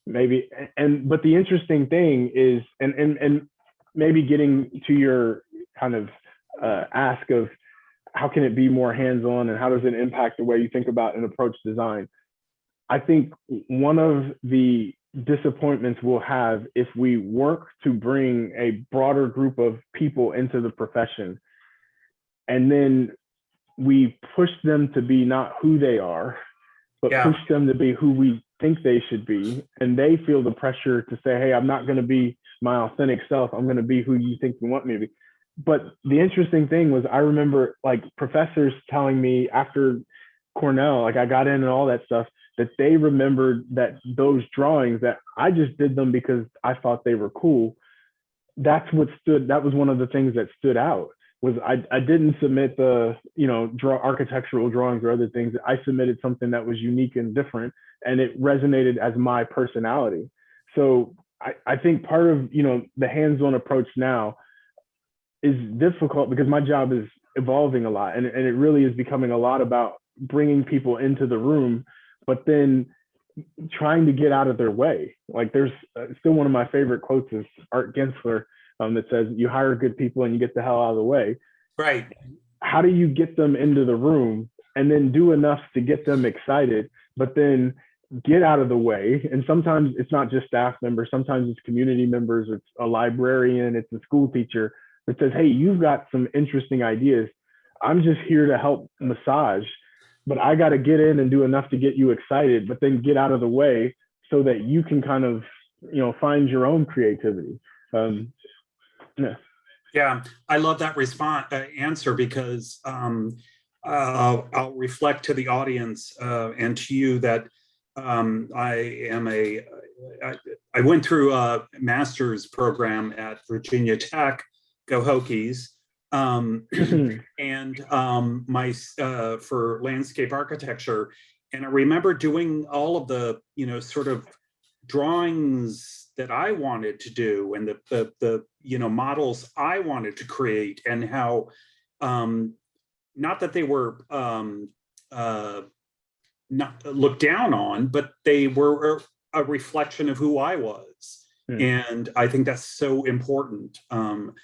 maybe, but the interesting thing is, and maybe getting to your kind of ask of how can it be more hands-on, and how does it impact the way you think about and approach design? I think one of the disappointments we'll have if we work to bring a broader group of people into the profession, and then we push them to be not who they are, but push them to be who we think they should be, and they feel the pressure to say, hey, I'm not going to be my authentic self, I'm going to be who you think you want me to be. But the interesting thing was, I remember like professors telling me after Cornell, like I got in and all that stuff, that they remembered that those drawings, that I just did them because I thought they were cool. That was one of the things that stood out, was I didn't submit the, architectural drawings or other things. I submitted something that was unique and different, and it resonated as my personality. So I think part of, the hands-on approach now is difficult because my job is evolving a lot, and it really is becoming a lot about bringing people into the room, but then trying to get out of their way. Like there's still one of my favorite quotes is Art Gensler, that says, you hire good people and you get the hell out of the way. Right. How do you get them into the room and then do enough to get them excited, but then get out of the way? And sometimes it's not just staff members, sometimes it's community members, it's a librarian, it's a school teacher that says, hey, you've got some interesting ideas. I'm just here to help massage, but I got to get in and do enough to get you excited, but then get out of the way so that you can kind of, find your own creativity. Yeah, I love that answer, because I'll reflect to the audience and to you that I went through a master's program at Virginia Tech, go Hokies, and my for landscape architecture, and I remember doing all of the sort of drawings that I wanted to do, and the models I wanted to create, and how not that they were not looked down on, but they were a reflection of who I was. And I think that's so important, to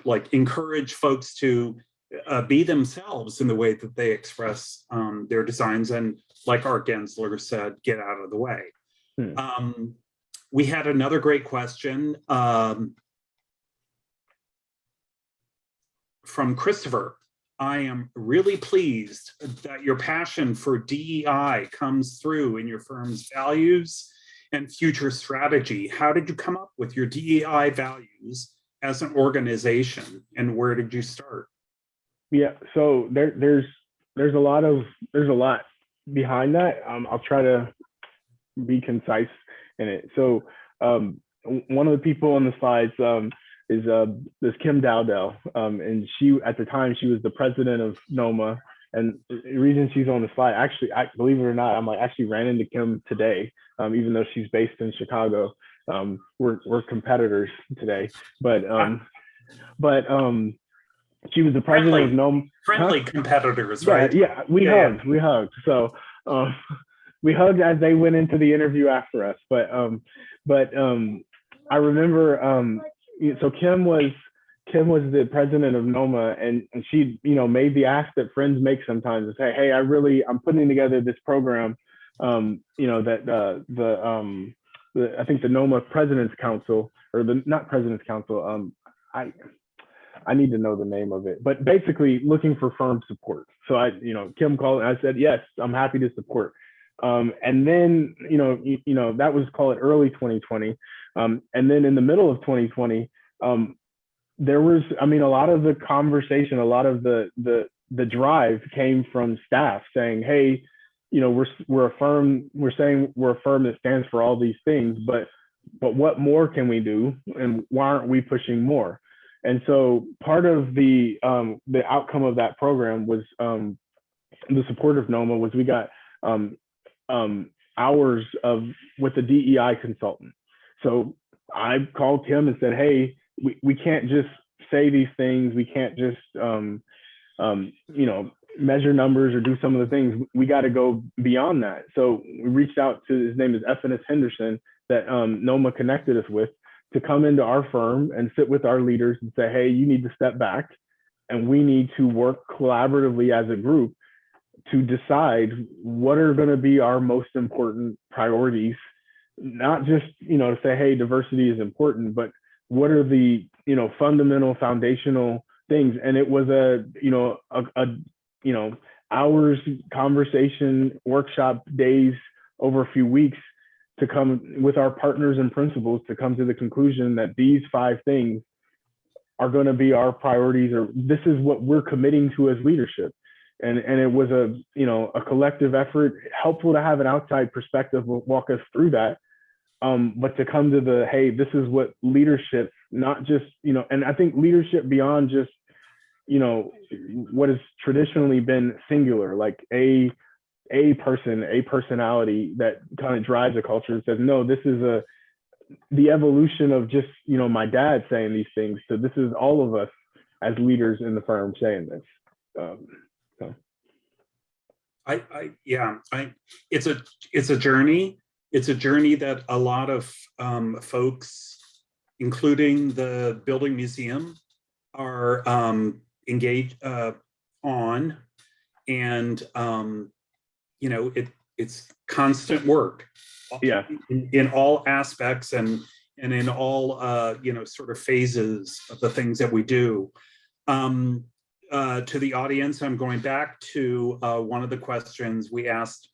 like encourage folks to be themselves in the way that they express their designs, and like Art Gensler said, get out of the way. We had another great question from Christopher. I am really pleased that your passion for DEI comes through in your firm's values and future strategy. How did you come up with your DEI values as an organization, and where did you start? Yeah, so there's a lot behind that. I'll try to be concise in it. So one of the people on the slides is this Kim Dowdell, and she, at the time, she was the president of NOMA. And the reason she's on the slide, actually, believe it or not, I actually ran into Kim today, even though she's based in Chicago. We're competitors today, but she was the president of NOMA. Friendly competitors, yeah, right? Yeah, we hugged. So, we hugged as they went into the interview after us. But I remember, so Kim was the president of NOMA, and she, made the ask that friends make sometimes to say, hey, I'm putting together this program, that I think the NOMA President's Council, or not President's Council, I need to know the name of it, but basically looking for firm support. So Kim called and I said, yes, I'm happy to support. And then, that was, call it early 2020. And then in the middle of 2020, there was, a lot of the conversation, a lot of the drive came from staff saying, hey, we're a firm, we're saying we're a firm that stands for all these things, but what more can we do? And why aren't we pushing more? And so part of the outcome of that program was, the support of NOMA was, we got hours with a DEI consultant. So I called Kim and said, hey, we can't just say these things. We can't just, measure numbers or do some of the things. We got to go beyond that. So we reached out to, his name is F.N.S. Henderson, that NOMA connected us with, to come into our firm and sit with our leaders and say, hey, you need to step back and we need to work collaboratively as a group to decide what are going to be our most important priorities. Not just, to say, hey, diversity is important, but what are the, fundamental foundational things. And it was a hours conversation, workshop days over a few weeks, to come with our partners and principals to come to the conclusion that these 5 things are going to be our priorities, or this is what we're committing to as leadership. And it was a collective effort, helpful to have an outside perspective walk us through that. But to come to hey, this is what leadership, not just, and I think leadership beyond just, what has traditionally been singular, like a person, a personality that kind of drives a culture and says, no, this is the evolution of just, my dad saying these things. So this is all of us as leaders in the firm saying this. It's a journey. It's a journey that a lot of folks, including the Building Museum, are engaged on, and it's constant work. Yeah. In all aspects and in all sort of phases of the things that we do. To the audience, I'm going back to one of the questions we asked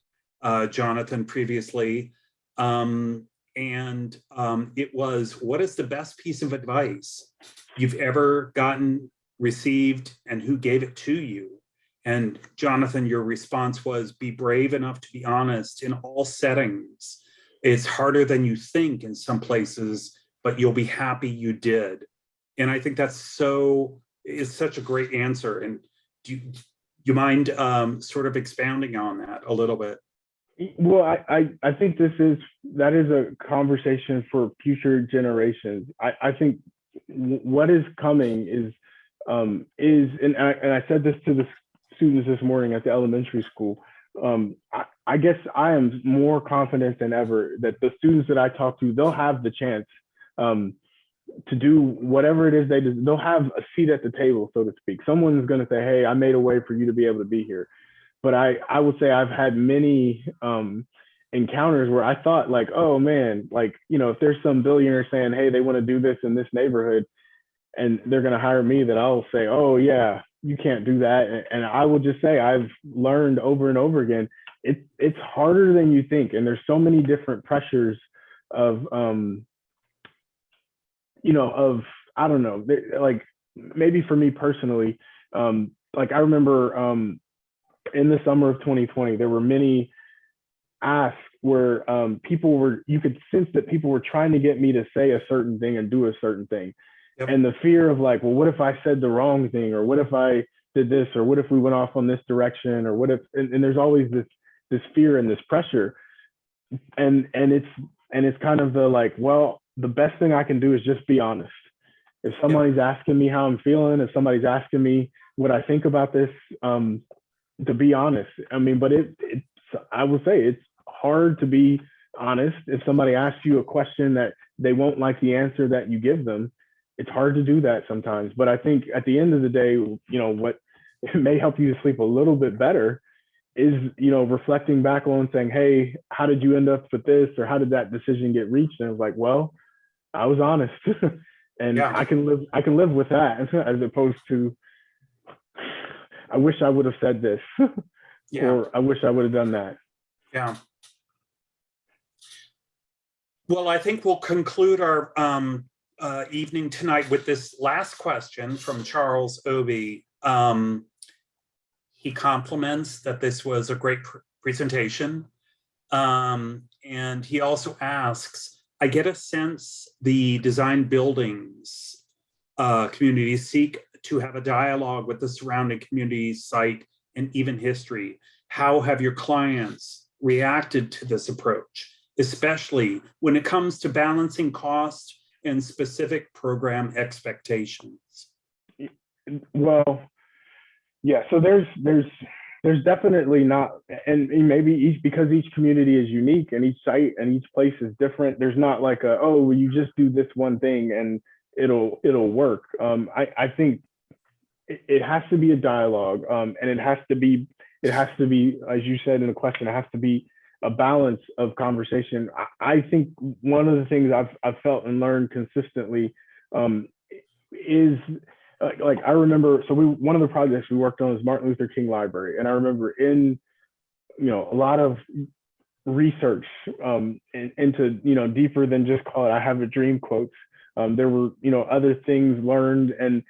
Jonathan previously. It was, what is the best piece of advice you've ever received, and who gave it to you? And Jonathan, your response was, be brave enough to be honest in all settings. It's harder than you think in some places, but you'll be happy you did. And I think that's such a great answer. And do you mind sort of expounding on that a little bit? Well, I think that is a conversation for future generations. I think what is coming is, and I said this to the students this morning at the elementary school. I guess I am more confident than ever that the students that I talk to, they'll have the chance to do whatever it is they do. They'll have a seat at the table, so to speak. Someone's going to say, hey, I made a way for you to be able to be here. But I would say I've had many encounters where I thought, like, oh man, like, if there's some billionaire saying, hey, they want to do this in this neighborhood and they're going to hire me, that I'll say, oh yeah, you can't do that. And I will just say, I've learned over and over again, it's harder than you think. And there's so many different pressures of, I don't know, like maybe for me personally, like I remember in the summer of 2020, there were many asks where you could sense that people were trying to get me to say a certain thing and do a certain thing. Yep. And the fear of like, well, what if I said the wrong thing? Or what if I did this? Or what if we went off on this direction? Or what if, and there's always this fear and this pressure. And it's kind of the like, well, the best thing I can do is just be honest. If somebody's asking me how I'm feeling, if somebody's asking me what I think about this, to be honest. I mean, but I will say it's hard to be honest. If somebody asks you a question that they won't like the answer that you give them, it's hard to do that sometimes. But I think at the end of the day, what may help you to sleep a little bit better is, reflecting back on saying, hey, how did you end up with this? Or how did that decision get reached? And it was like, well, I was honest. And Yeah. I can live with that, as opposed to, I wish I would have said this. Yeah. Or I wish I would have done that. Yeah. Well, I think we'll conclude our evening tonight with this last question from Charles Obie. He compliments that this was a great presentation. And he also asks, I get a sense the design buildings communities seek to have a dialogue with the surrounding community, site, and even history. How have your clients reacted to this approach, especially when it comes to balancing cost and specific program expectations? Well, yeah, so there's definitely not, and maybe because each community is unique and each site and each place is different, there's not like well, you just do this one thing and it'll work. I think it has to be a dialogue, and it has to be, as you said in the question, it has to be a balance of conversation. I think one of the things I've felt and learned consistently is, like I remember, so one of the projects we worked on was Martin Luther King Library, and I remember in a lot of research into deeper than just call it I have a dream quotes. There were other things learned, and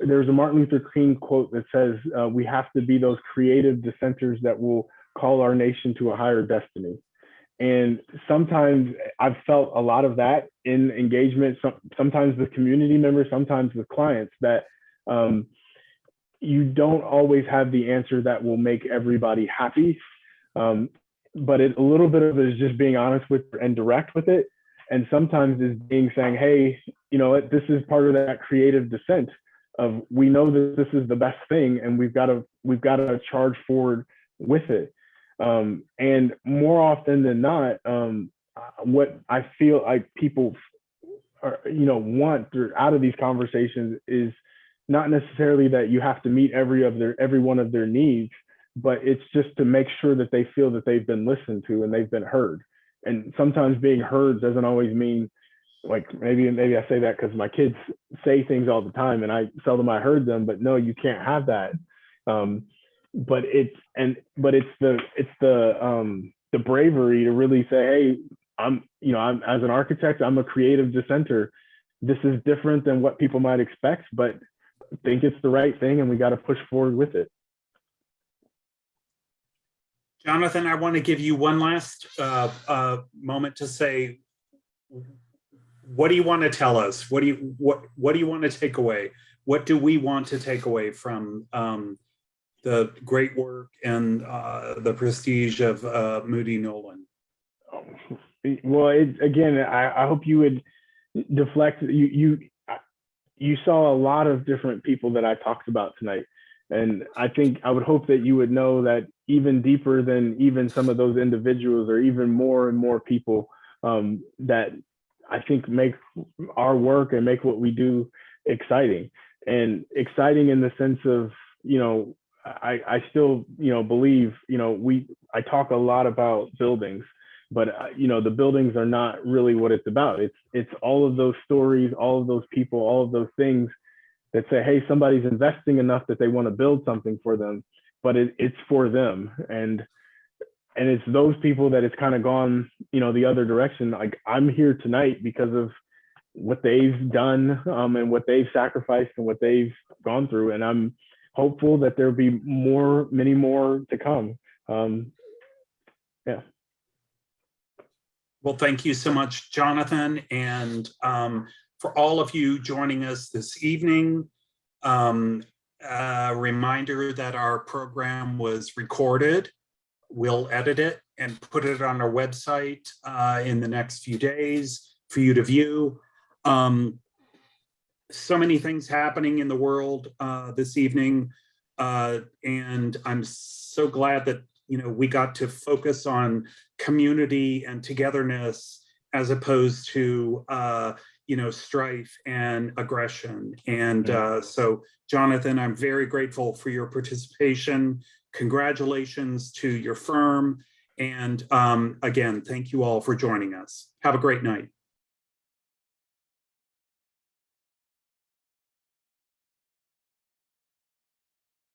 there's a Martin Luther King quote that says we have to be those creative dissenters that will call our nation to a higher destiny. And sometimes I've felt a lot of that in engagement, sometimes with community members, sometimes with clients, that you don't always have the answer that will make everybody happy. But a little bit of it is just being honest with and direct with it. And sometimes is saying, hey, this is part of that creative dissent of, we know that this is the best thing and we've got to charge forward with it. And more often than not, what I feel like people are, want out of these conversations is not necessarily that you have to meet every one of their needs, but it's just to make sure that they feel that they've been listened to and they've been heard. And sometimes being heard doesn't always mean, like, maybe I say that because my kids say things all the time and I seldom I heard them, but no, you can't have that. But it's the bravery to really say, hey, I'm as an architect, I'm a creative dissenter. This is different than what people might expect, but I think it's the right thing and we got to push forward with it. Jonathan, I want to give you one last moment to say, what do you want to tell us? What do you want to take away? What do we want to take away from the great work and the prestige of Moody Nolan? Well, again, I hope you would deflect. You saw a lot of different people that I talked about tonight. And I would hope that you would know that even deeper than even some of those individuals, or even more and more people that I think make our work and make what we do exciting. And exciting in the sense of, I still, believe, I talk a lot about buildings, but, the buildings are not really what it's about. It's all of those stories, all of those people, all of those things that say, hey, somebody's investing enough that they want to build something for them, but it's for them. And it's those people that it's kind of gone, the other direction. Like, I'm here tonight because of what they've done and what they've sacrificed and what they've gone through. And I'm hopeful that there'll be many more to come. Yeah. Well, thank you so much, Jonathan. And for all of you joining us this evening, a reminder that our program was recorded. We'll edit it and put it on our website in the next few days for you to view. So many things happening in the world this evening. And I'm so glad that we got to focus on community and togetherness as opposed to strife and aggression. And so, Jonathan, I'm very grateful for your participation. Congratulations to your firm. And again, thank you all for joining us. Have a great night.